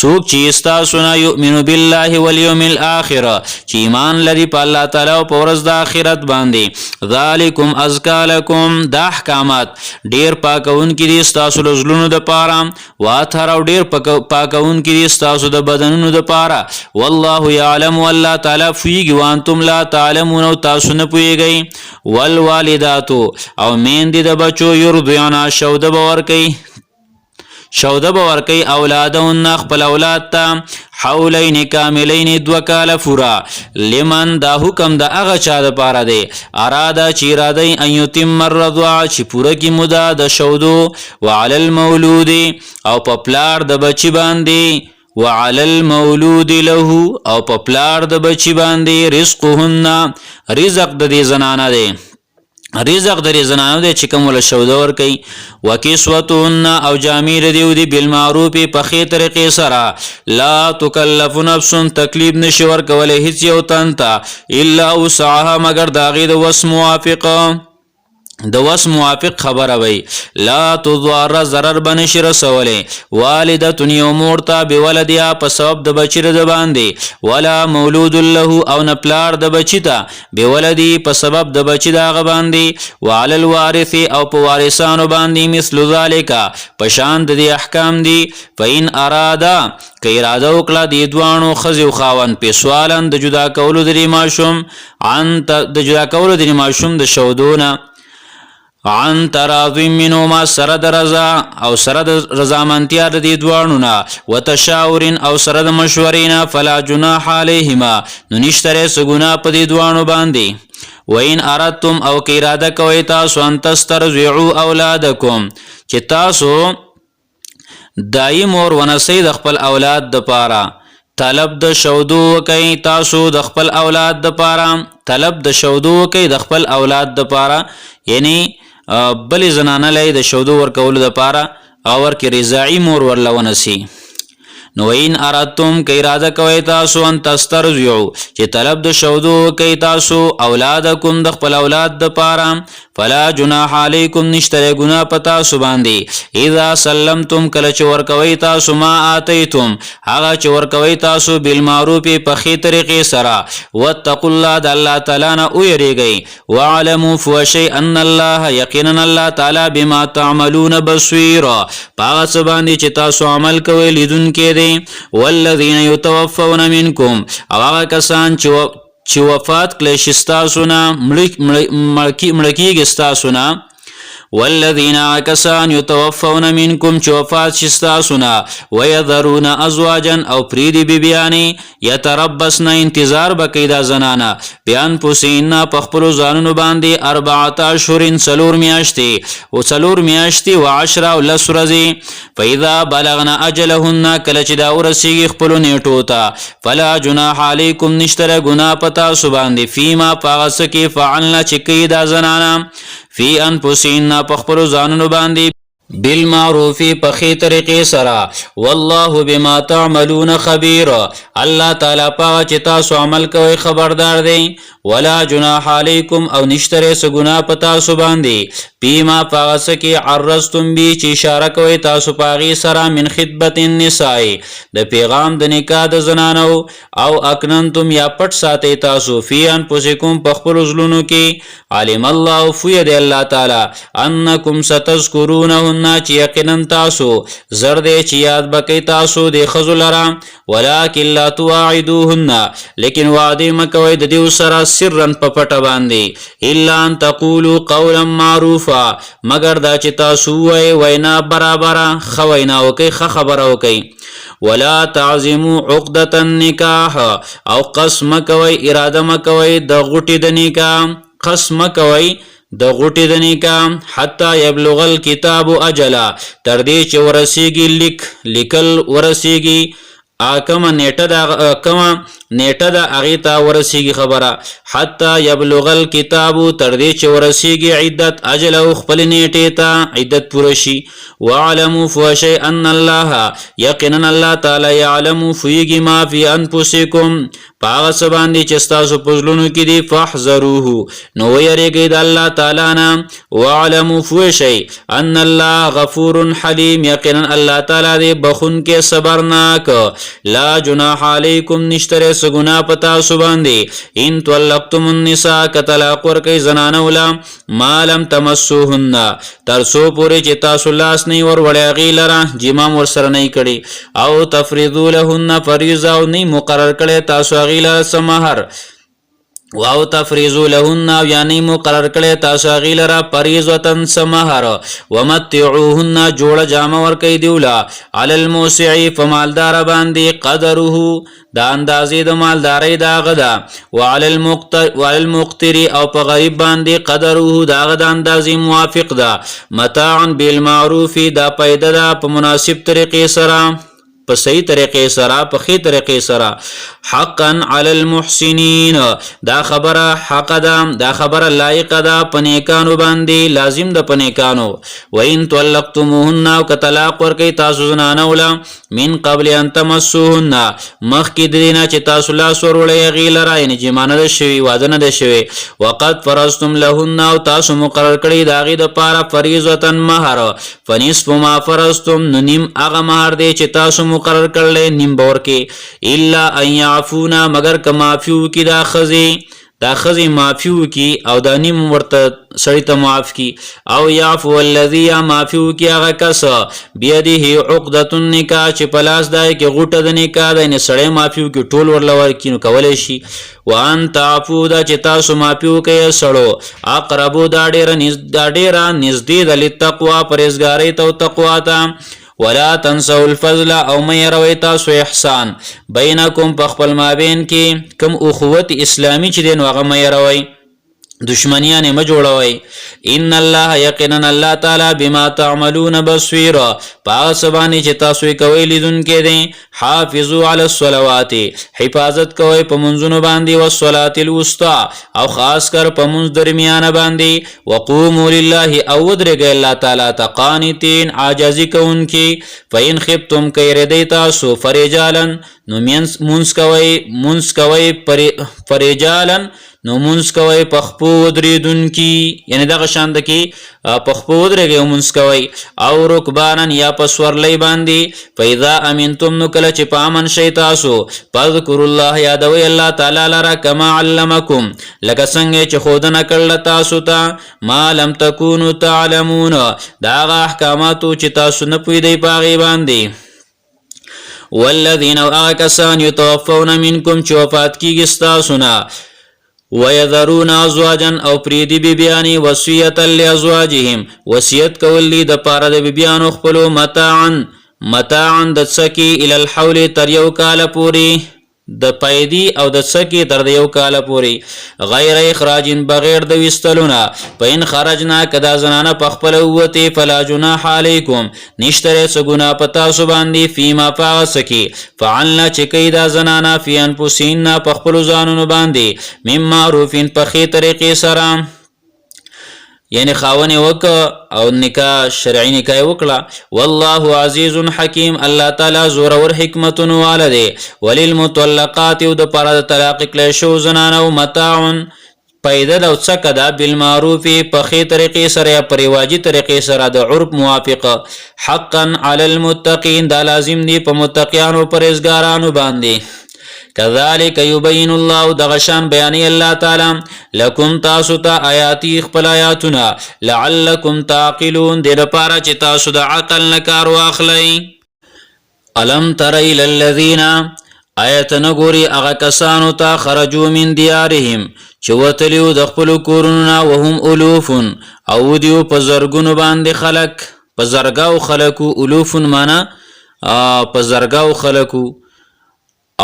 څوک چې استاسو نه یؤمن بالله والیوم الاخر چې ایمان لري په الله تعالی او په ورځ د آخرت باندې. ذالکم ازکا لکم دا احکامات ډیر پاکون کې دي استاسو لزلونو د پاره. واثر او ډیر پاکون کې دي استاسو د بدنونو د پاره. والله یعلم والله تعالی فیږي وانتم لا تعلمون او تاسو نه پوهیږئ. والوالدات او میندې د بچو یرضعن شوده باور کوي شوده باور کوي اولادهن خپل اولاد ته حولین کاملین دو کال فورا. لمن دا حکم د هغه چا د پاره دی اراده چې اراده ان یتم الرضاع چې پوره کی موده د شودو. وعلى المولود او په پلار د بچی باندې وعلى المولود له او په پلار د بچی باندې رزقهن رزق د دې زنانه دی رزق د دې زنانو دی چې کوم ول شوده ور کوي. وکسوتهن او جامې ردیو دی بالمعروف په خې طریقې سره. لا تکلف نفس تکلیف نشي ور کولای هیڅ یو تن ته الا وسعها مگر داغه د وس موافقه د وس موافق خبره وي. لا تضار ضرر بنشي رسوله والدتن یو مورتا بولدیا په سبب د بچی د باندې. ولا مولود له او نپلار د بچی ته بولدی په سبب د بچی دغه باندې. وعلى الوارث او په وارثانو باندې مثل ذالک پشان د احکام دي. فین اراده که اراده وکړه د دوانو خزي او خاون په سوالن د جدا کولو د ماشوم عن د جدا کولو د ماشوم د شودونه عن تراضی منهما سره د رضا او سره د رضامندتیا د دې دوانو نه. وتشاور او سره د مشورې نه. فلا جناح علیهما نو نشته څه ګناه په دې دوانو باندې. وین اردتم او که اراده کوئ تاسو ان تسترضعوا اولادکم چې تاسو دایم اور ونسی د خپل اولاد د پاره طلب د شودو کوي تاسو د خپل اولاد د پاره طلب د شودو کوي د خپل اولاد د پاره یعنی بلی زنانه لای د شودو ور کول د پاره او ور کې رضاعی مور ور لونسی. نو این ارادتم که اراده کوي تاسو ان تسترضعوا چې طلب د شودو کوي تاسو اولادکم د خپل اولاد د پاره. فلا جناح علیکم نشتره گناه پتا سو باندې. اذا سلمتم کله چې ور کوي تاسو ما آتیتم هغه چې ور کوي تاسو بالمعروف په خې طریقې سره. واتقوا الله د الله تعالی نه ويریږئ. واعلموا فوشي ان الله یقینا الله تعالی بما تعملون بصیر پاغه څه باندې چې تاسو عمل کوئ لیدونکي دی. والذین یتوفون منکم او هغه کسان چې وفات کړي شي ستاسو نه مړکیږي ستاسو نه. والذین کسان یتوفون منکم چې وفات شي ستاسو نه. ويذرون ازواجا او پریدي بیبیانی یتربصن انتظار بکې دا زنانه بیان پوسین په خپل ځانونو باندې 14 اشهر سلور میاشتې او سلور میاشتې و 10 او لسرزي. فاذا بلغنا اجلهن کله چې دا ورسیږي خپل نیټو ته. فلا جناح علیکم نشتره ګناه پتا سو باندې فيما پاغس کې فعلنا چې کې دا زنانه فی انفسهن په خپل ځانونو باندې بالمعروف پخی طریقې سره والله بما تعملون خبیر الله تعالی پاک چې تاسو عمل کوئ خبردار دی ولا جناح علیکم او نشتره څه ګناه په تاسو باندې پیما پاس کې عرضتم بی چې اشاره کوي تاسو پاغي سره من خطبت النساء د پیغام د نکاح د زنانو او اکننتم یا پټ ساتي تاسو فی انفسکم په خپل ځلونو کې علم الله فید الله تعالی انکم ستذکرونهن چې یقینا تاسو زرد چې یاد بکې تاسو د خذ لرا ولکن لا تواعدوهن لیکن وعده مکوي د دې سره سرن په پټه باندې الا ان تقولوا قولا معروفا مگر دا چې تاسو وینا برابر خوینا وکي خبره وکي ولا تعزموا عقدة النکاح او قسم کوي اراده مکوي د غټي د نکاح قسم کوي د غټي د نکاح حتی یبلغ الكتاب اجلا تر دې چې ورسیږي لیکل ورسیږي کما نیټه د هغې ته ورسیږي خبره حتی یبلغ الکتاب تر دې چې ورسیږي عدت اجل او خپل نیټې ته عدت پوره شي واعلموا فوشی ان الله یقینا الله تعالی یعلم فیږي ما فی انفسکم په هغه څه باندې چې ستاسو په زړونو کې دي فاحذروه نو ویریږئ د الله تعالی نه واعلموا فوشی ان الله غفور حلیم یقینا الله تعالی دی بخونکی صبرناک لا جناح علیکم نشتره څه ګناه په تاسو باندې ان طلقتم النساء که طلاق ورکئ زنانو له ما لم تمسوهن تر څو پورې چې تاسو لاس نه وروړئ هغې لره جمام ورسره نه کړي او تفریضو لهن فریضه او نه مقرر کړی تاسو هغې لره څه مهر واو تفریضو لهن یعنی مقرر کړی تاسو هغې لره فریضة څه مهر ومتعوهن جوړه جامه ورکئ دیوله علی الموسع په مالداره باندې قدره د اندازې د مالدارۍ د هغه ده وعلى المقتر او په غریب باندې قدره د هغه د اندازې موافق ده متاعا بالمعروف دا پیدا ده په مناسب طریقې سره په صحیح طریقې سره په ښې طریقې سره حقا علی المحسنین دا خبره حق ده دا خبره لایق ده په نیکانو باندې لازم ده په نیکانو وان طلقتموهن او که طلاق ورکئ تاسو زنانو له من قبل ان تمسوهن مخکې د دې نه چې تاسو لاس وروړئ هغې لره یعنې جما نه ده شوي واده نه ده شوی وقد فرضتم لهن او تاسو مقرر کړئ د هغې دپاره فریضة مهر فنصف ما فرضتم نو نیم هغه مهر دی چې تاسو مقرر کړلی نیم به ورکې الا ان یعفونا مگر که معافي وکړي دا ښځې معافي وکړي او دا نیم ورته سړي ته معاف کړي او یعفو الذي یا معافي وکړي هغه کس بیده عقدة النکاح چې په لاس دی کې غوټه د نکاح ده یعنې سړی معافي وکړي ټول ورله ورکړي نو کولی شي وان تعفو دا چې تاسو معافي وکړئ سړو اقربو دا ډېره نږدې ده للتقوا پرهیزګارۍ ته او تقوا ته ولا تنسوا الفضل او مې روي تاسو احسان بینکم په خپل مابین کې کوم اخوت اسلامي چې دی نو هغه مې روي دشمنیان مه جوړوئ ان الله یقینا الله تعالی بما تعملون بصیر په هغه څه باندې چې تاسو یې کوئ لیدونکی دی حافظوا علی الصلوات حفاظت کوئ په منځونو باندې والصلاة الوسطی او خاص کر په منځ درمیانه باندې وقوموا لله او ودرېږئ الله تعالی ته قانتین عاجزي کوونکي فإن خفتم که یریدئ تاسو فرجالا نو منځ کوئ فرجالا نو منځ کوئ په خپو ودرېدونکي یعنې دغه شان ده کې په خپو ودرېږئ او منځ کوئ او رکبانا یا په سورلۍ باندې فاذا امنتم نو کله چې په امن شئ تاسو فاذکروا الله یادوئ الله تعالی لره کما علمکم لکه څنګه چې ښودنه کړله تاسو ته ما لم تکونو تعلمون د هغه احکاماتو چې تاسو نه پوهېدئ په هغې باندې والذین او هغه کسان یتوفون منکم چې وفات کېږي ستاسو نه ويذرون ازواجا او پریدي بیبیانی وصیتا لازواجهم وصیت کول دي د پاره د بیبیانو خپلو متاعا د څکي الى الحول تر یو کال پوري د پیدي او د څکي تر یو کال پوري غیر اخراج بغیر د وستلونه پاین خرجنا کدا زنانه په خپل وته فلا جناح علیکم نشتره څه ګناه پتا سو باندې فيما فاسکی فعلنا چکی دا زنانه فی انفسین په خپل ځانونو باندې مم معروفین په خې طریقې سره یعنی خاونه وک او نکاح شرعي نکاح وکړه. والله عزیز حکیم الله تعالی زور ور حکمت والده. وللمطلقات او د پر طلاق کله شو زنانو متاع پیدا د څخه دا بالمعروف په خې طریقې سره یا پریواجی طریقې سره د عرب موافقه. حقا علی المتقین دا لازم دی په متقیانو پرهیزګارانو باندې. كذلك يبين الله دغشان بیانی الله تعالی لکم تاسو ته آیاتی خپل آیاتنا لعلکم تعقلون دې لپاره چې تاسو د عقل نه کار واخلئ. الم تر الى الذين آیت نګوري هغه کسانو ته خرجوا من دیارهم چې وتلیو د خپل کورونو وهم الوف او دیو په زرګونو باندې خلق په زرګاو خلقو الوف معنا په زرګاو خلقو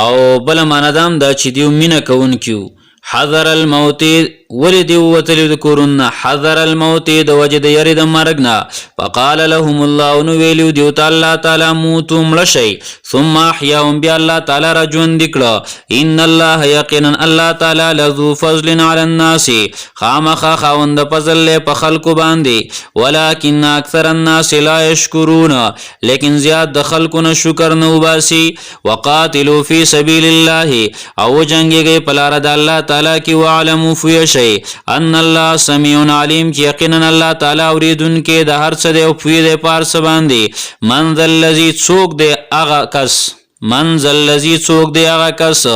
او بل معنا دام دا چې دیو مینه کوونکیو. حذر الموت ولدي وتلي ذكرنا حذر الموت د وجد يرد مرغنا. فقال لهم الله نويلو ديو تعالى موتوا ملشي ثم احياهم بي الله تعالى رجون ذكر. ان الله يقينا الله تعالى لذو فضل على الناس خامخا خوند فضل په خلق باندې. ولكن اكثر الناس لا يشكرون لكن زياد د خلقنا شکر نو باسي. وقاتلوا في سبيل الله او جنگيږي په لار د الله تعالی کی. وعلموا فيش ان الله سميع عليم چې یقینا الله تعالی اوریدونکي د هر څه دی او پوی دی په هر څه باندې. من ذا الذي څوک دی هغه کس من ذا الذي څوک دی هغه کس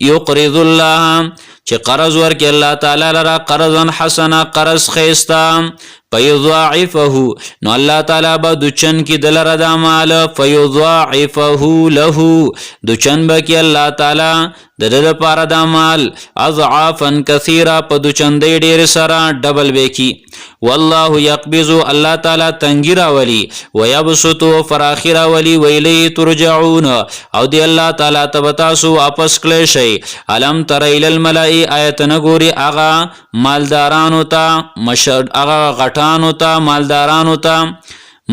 يقرض الله چې قرض ورکړي الله تعالی لرا قرضا حسنا قرض خيستا فيضاعفه نو الله تعالی به دچن کی دلره د مال فيضاعفه له دچن به کی الله تعالی د د لپاره د مال اضعافا كثيرا په دچندې ډېر سره ډبل وکي. والله يقبض الله تعالی تنګرا ولي ويبسط فراخرا ولي ويلي ترجعون او دی الله تعالی تبتاسو واپس کړئ شي. الم تر الى الملائ آیت نګوري اغا مالدارانو ته مشر اغا غټانو ته مالدارانو ته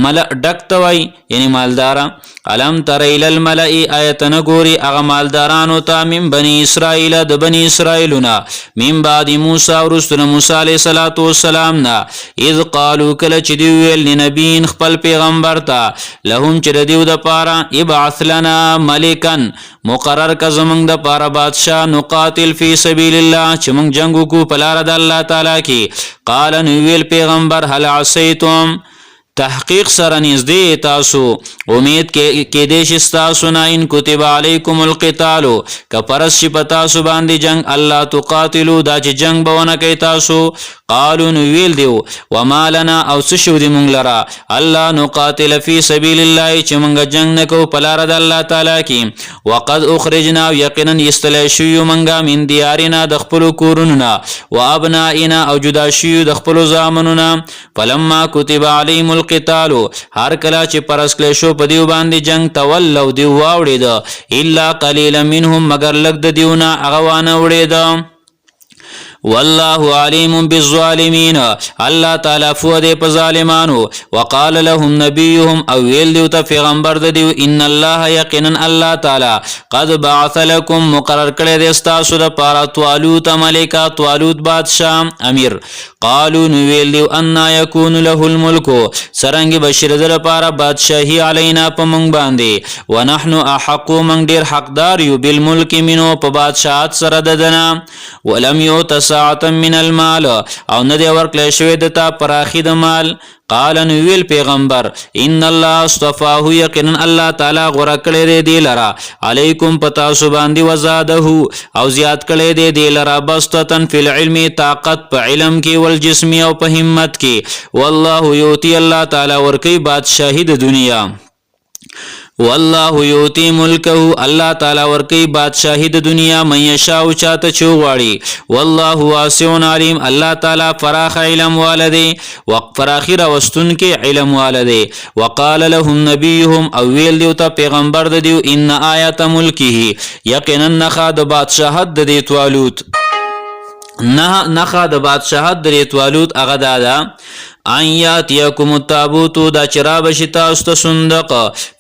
مل ډکتوي یعنی مالدارا. علم تر الى الملئ آیت نګوري اغه مالدارانو ته من بني اسرائيل د بني اسرائيلنا من بعد موسی ورسول موسی عليه السلام نا اذ قالوا کله چې دی ویل لنبین خپل پیغمبر ته لهم چې دیو د پاره ابعث لنا ملکن مقرر ک زمنګ د پاره بادشاہ نقاتل فی سبیل الله چې موږ جنگ کو په لار د الله تعالی کی. قال نو ویل پیغمبر هل عصیتم تحقیق سره نږدې تاسو امید کې دیش تاسو نه ان کتب علیکم القتال کفرس چې پتا سو باندې جنگ الله تقاتلوا دا چې جنگ بونه کوي تاسو. قالوا ویل دیو وما لنا او سشو دی مونږ لرا الله نقاتل فی سبیل الله چې مونږ جنگ نکو په لار د الله تعالی کې. وقد اخرجنا یقینا استلشیو مونږه من دیارنا د خپل کورونو و ابنائنا او جدا شیو د خپل زامنونو. فلما كتب عليهم القتال هر کله چې پرس کله شو په دیو باندې جنگ تولوا دی واوړي دا الا قليلا منهم مگر لګ د دیونه هغه وانه وړي دا. والله عليم بالظالمين الله تعالی فو دې په ظالمانو. وقال لهم نبيهم او ویل دیو ته پیغمبر د دیو ان الله یقینا الله تعالی قد بعث لكم مقرر کړی دی تاسو د پاره طالوت ملکا طالوت بادشاہ امیر. قالوا ویل دیو ان يكون له الملك سرنګ بشیر در پاره بادشاہي علينا په مونږ باندې. ونحن احق من ډیر حقدار یو بالملک منو په بادشاہت سره ددنا. ولم يؤت ساعتا من المال او نه دی ورکړل شوی دته پراخي د مال. قال نویل پیغمبر ان الله اصطفاه یقینا الله تعالی غوړه کړی دی لرا علیکم پتا سو باندې وزاده او زیات کړی دی لرا بسطتن فی العلم طاقت په علم کې والجسم او په همت کې. والله یوتی الله تعالی ورکی بادشاہی د دنیا. والله یوتی ملکه الله تعالی ورکی بادشاہی د دنیا من یشاء چاته چوغاړي. والله واسع علیم الله تعالی فراخ علم والده وفراخ راوستون کې علم والده. وقال لهم نبيهم او ویل دیو ته پیغمبر د دیو ان آیات ملکه یقینا نخا د بادشاہت د دی طالوت نخا د بادشاہت درې توالوت هغه دادا ان یاتیکم التابوت دا چراب شتا است صندوق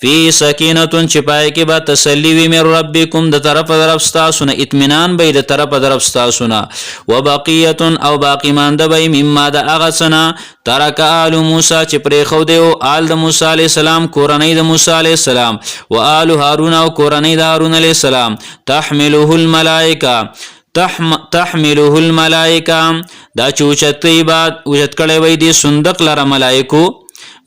فی سکینه چپای کې با تسلی وی مې ربکم د طرف درفستا سن اطمینان به د طرف درفستا سن وبقیه او باقی مانده به مما د اغه سنا ترک آل موسی چې پرې خو دی او آل د موسی علی السلام کورنۍ د موسی علی السلام و آل هارون او کورنۍ د هارون علی السلام تحمله الملائکه تحمله الملائکه دا چوچتی بعد وجد کړي وای دي صندوق لره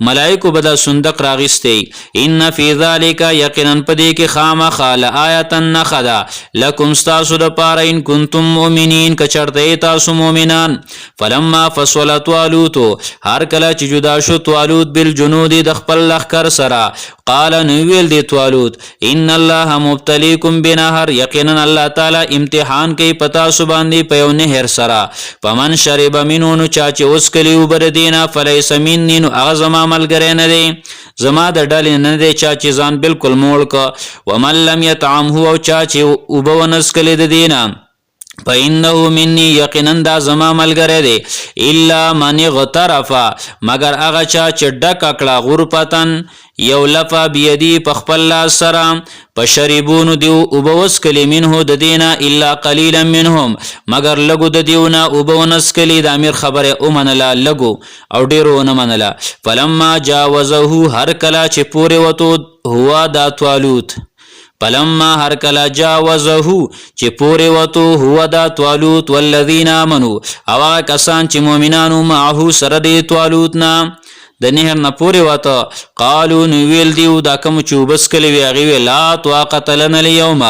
ملائکو بدا صندوق راغستی ان فی ذالک یقینا پدې کې خامخال آیه نخدا لکم استاسو د پاره ان کنتم مؤمنین کچرته تاسو مؤمنان فلما فصل طالوت هر کله چې جدا شو طالوت بالجنود د خپل لخر سره قال نویل دی طالوت ان الله مبتلیکم بنهر یقینا الله تعالی امتحان کوي پتا سو باندې په یو نهر سره پمن شرب منو چا چې اوس کلی وبر دینا فلیس منی نو اعظم ملګری نه دی زما د ډلې نه دی چا چې ځان بالکل موړ ک ومن لم يطعمه او چا چې وبونس کلی د دینا فإنه مني یقینا دا زما ملګری دی الا من غترف مگر هغه چا چې ډک کړه غرفتن یو لفا بيدی په خپل لاس سره پشربون دیو وبوس کلی منه د دینا الا قليلا منهم مگر لګو د دیونه وبونس کلی د امیر خبره اومنلا لګو او ډیرو نه منلا فلما جاوزه هر کلا چې پوره وته هوا دا طالوت فلما هر کلا جاوزه چې پوره وته هو دا طالوت والذین آمنوا او کسان چې مؤمنانو معه سره دی طالوت نه د نهر نه پوره وته قالو نو ویل دیو دا کوم چوبس کلی وی غوی لا طاقت لنا اليوم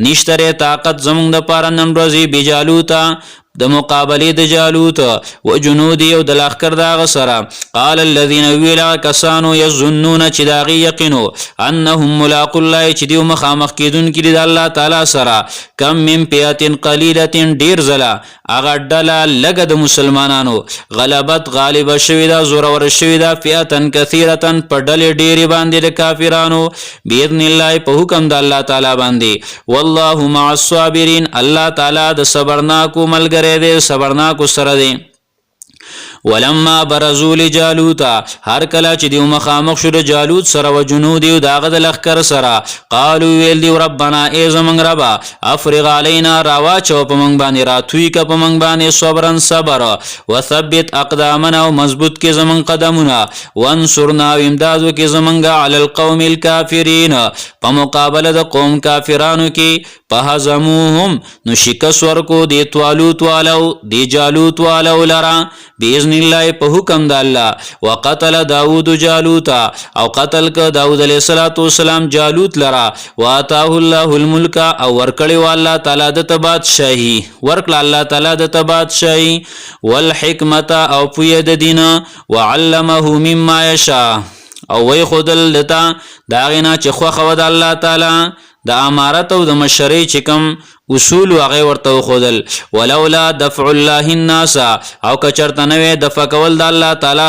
نشتره طاقت زمون د پاره نن ورځې بجالوتا د مقابله د جالوت و جنود او د لخر دا غسره قال الذين ویلا کسانو یظنون چې دا یقینو انهم ملاق الله چې دیو مخامخ کیدون کې د الله تعالی سره کم من فئه قلیله ډیر زلا اغه ډله لګ د مسلمانانو غلبت غالب شوی دا زور ور شوی دا فئه کثیره په ډله ډیر باندې د کافرانو باذن الله په حکم د الله تعالی باندې والله مع الصابرین الله تعالی د صبرناکو ملګری دے صبرناکو سره دی ولما برزوا لجالوت هر کله چې دیو مخامخ شو د جالوت سره و جنود یو داغه د لخر سره قالو ویل دی ربنا ای زمنګ ربا افرغ علینا راوا چو پمنګ باندې راتوی ک پمنګ باندې صبرن صبر وثبت اقدامنا او مضبوط کې زمنګ قدمونه وانصرنا امدادو کې زمنګ علی القوم الکافرین په مقابله د قوم کافرانو کې فهزموهم نو شکست ورکو دی طالوت والو دی جالوت والو لرا باذن الله په حکم د الله وقتل داوود جالوت او قتل ک داوود علیہ السلام جالوت لرا واتاه الله الملك او ورکړی والله تعالی د تبات شاهي ورکړه الله تعالی د تبات شاهي والحکمت او پوی د دین وعلمه مما یشاء او وی خودل لتا داغینا چې خو خو د الله تعالی د امارت او د مشرع چې کوم اصول هغه ورته خودل ولولا دفع الله الناس او کچرته نوې دفع کول د الله تعالی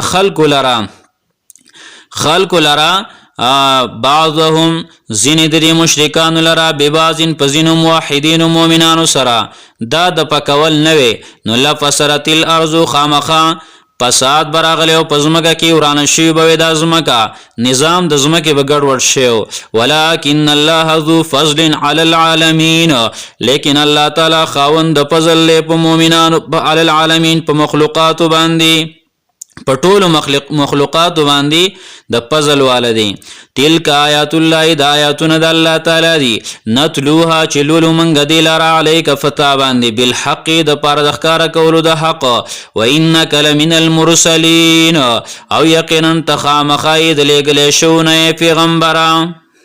خلق لرا بعضهم زین د مشرکان لرا ببازن پزین موحدین مؤمنان سرا دا د پکول نوې نو لفسرت الارض خامخا فساد براغلی او پزمکه کی ورانه شی به د ازمکه نظام د زمکه به ګډوډ شیو ولکن الله ذو فضل علی العالمین لیکن الله تعالی خاوند د فضل په مؤمنانو علی العالمین په مخلوقات باندې په ټولو مخلوقات باندې د فضل والدی تلک آیات الله د آیاتنا د الله تعالی دی نتلوها چلول منګ دی لرا علیک فتا باندې بالحق د پاره د ښکارا کولو د حق و انک لمن المرسلین او یقینا تخامخید لګل شو نه پیغمبره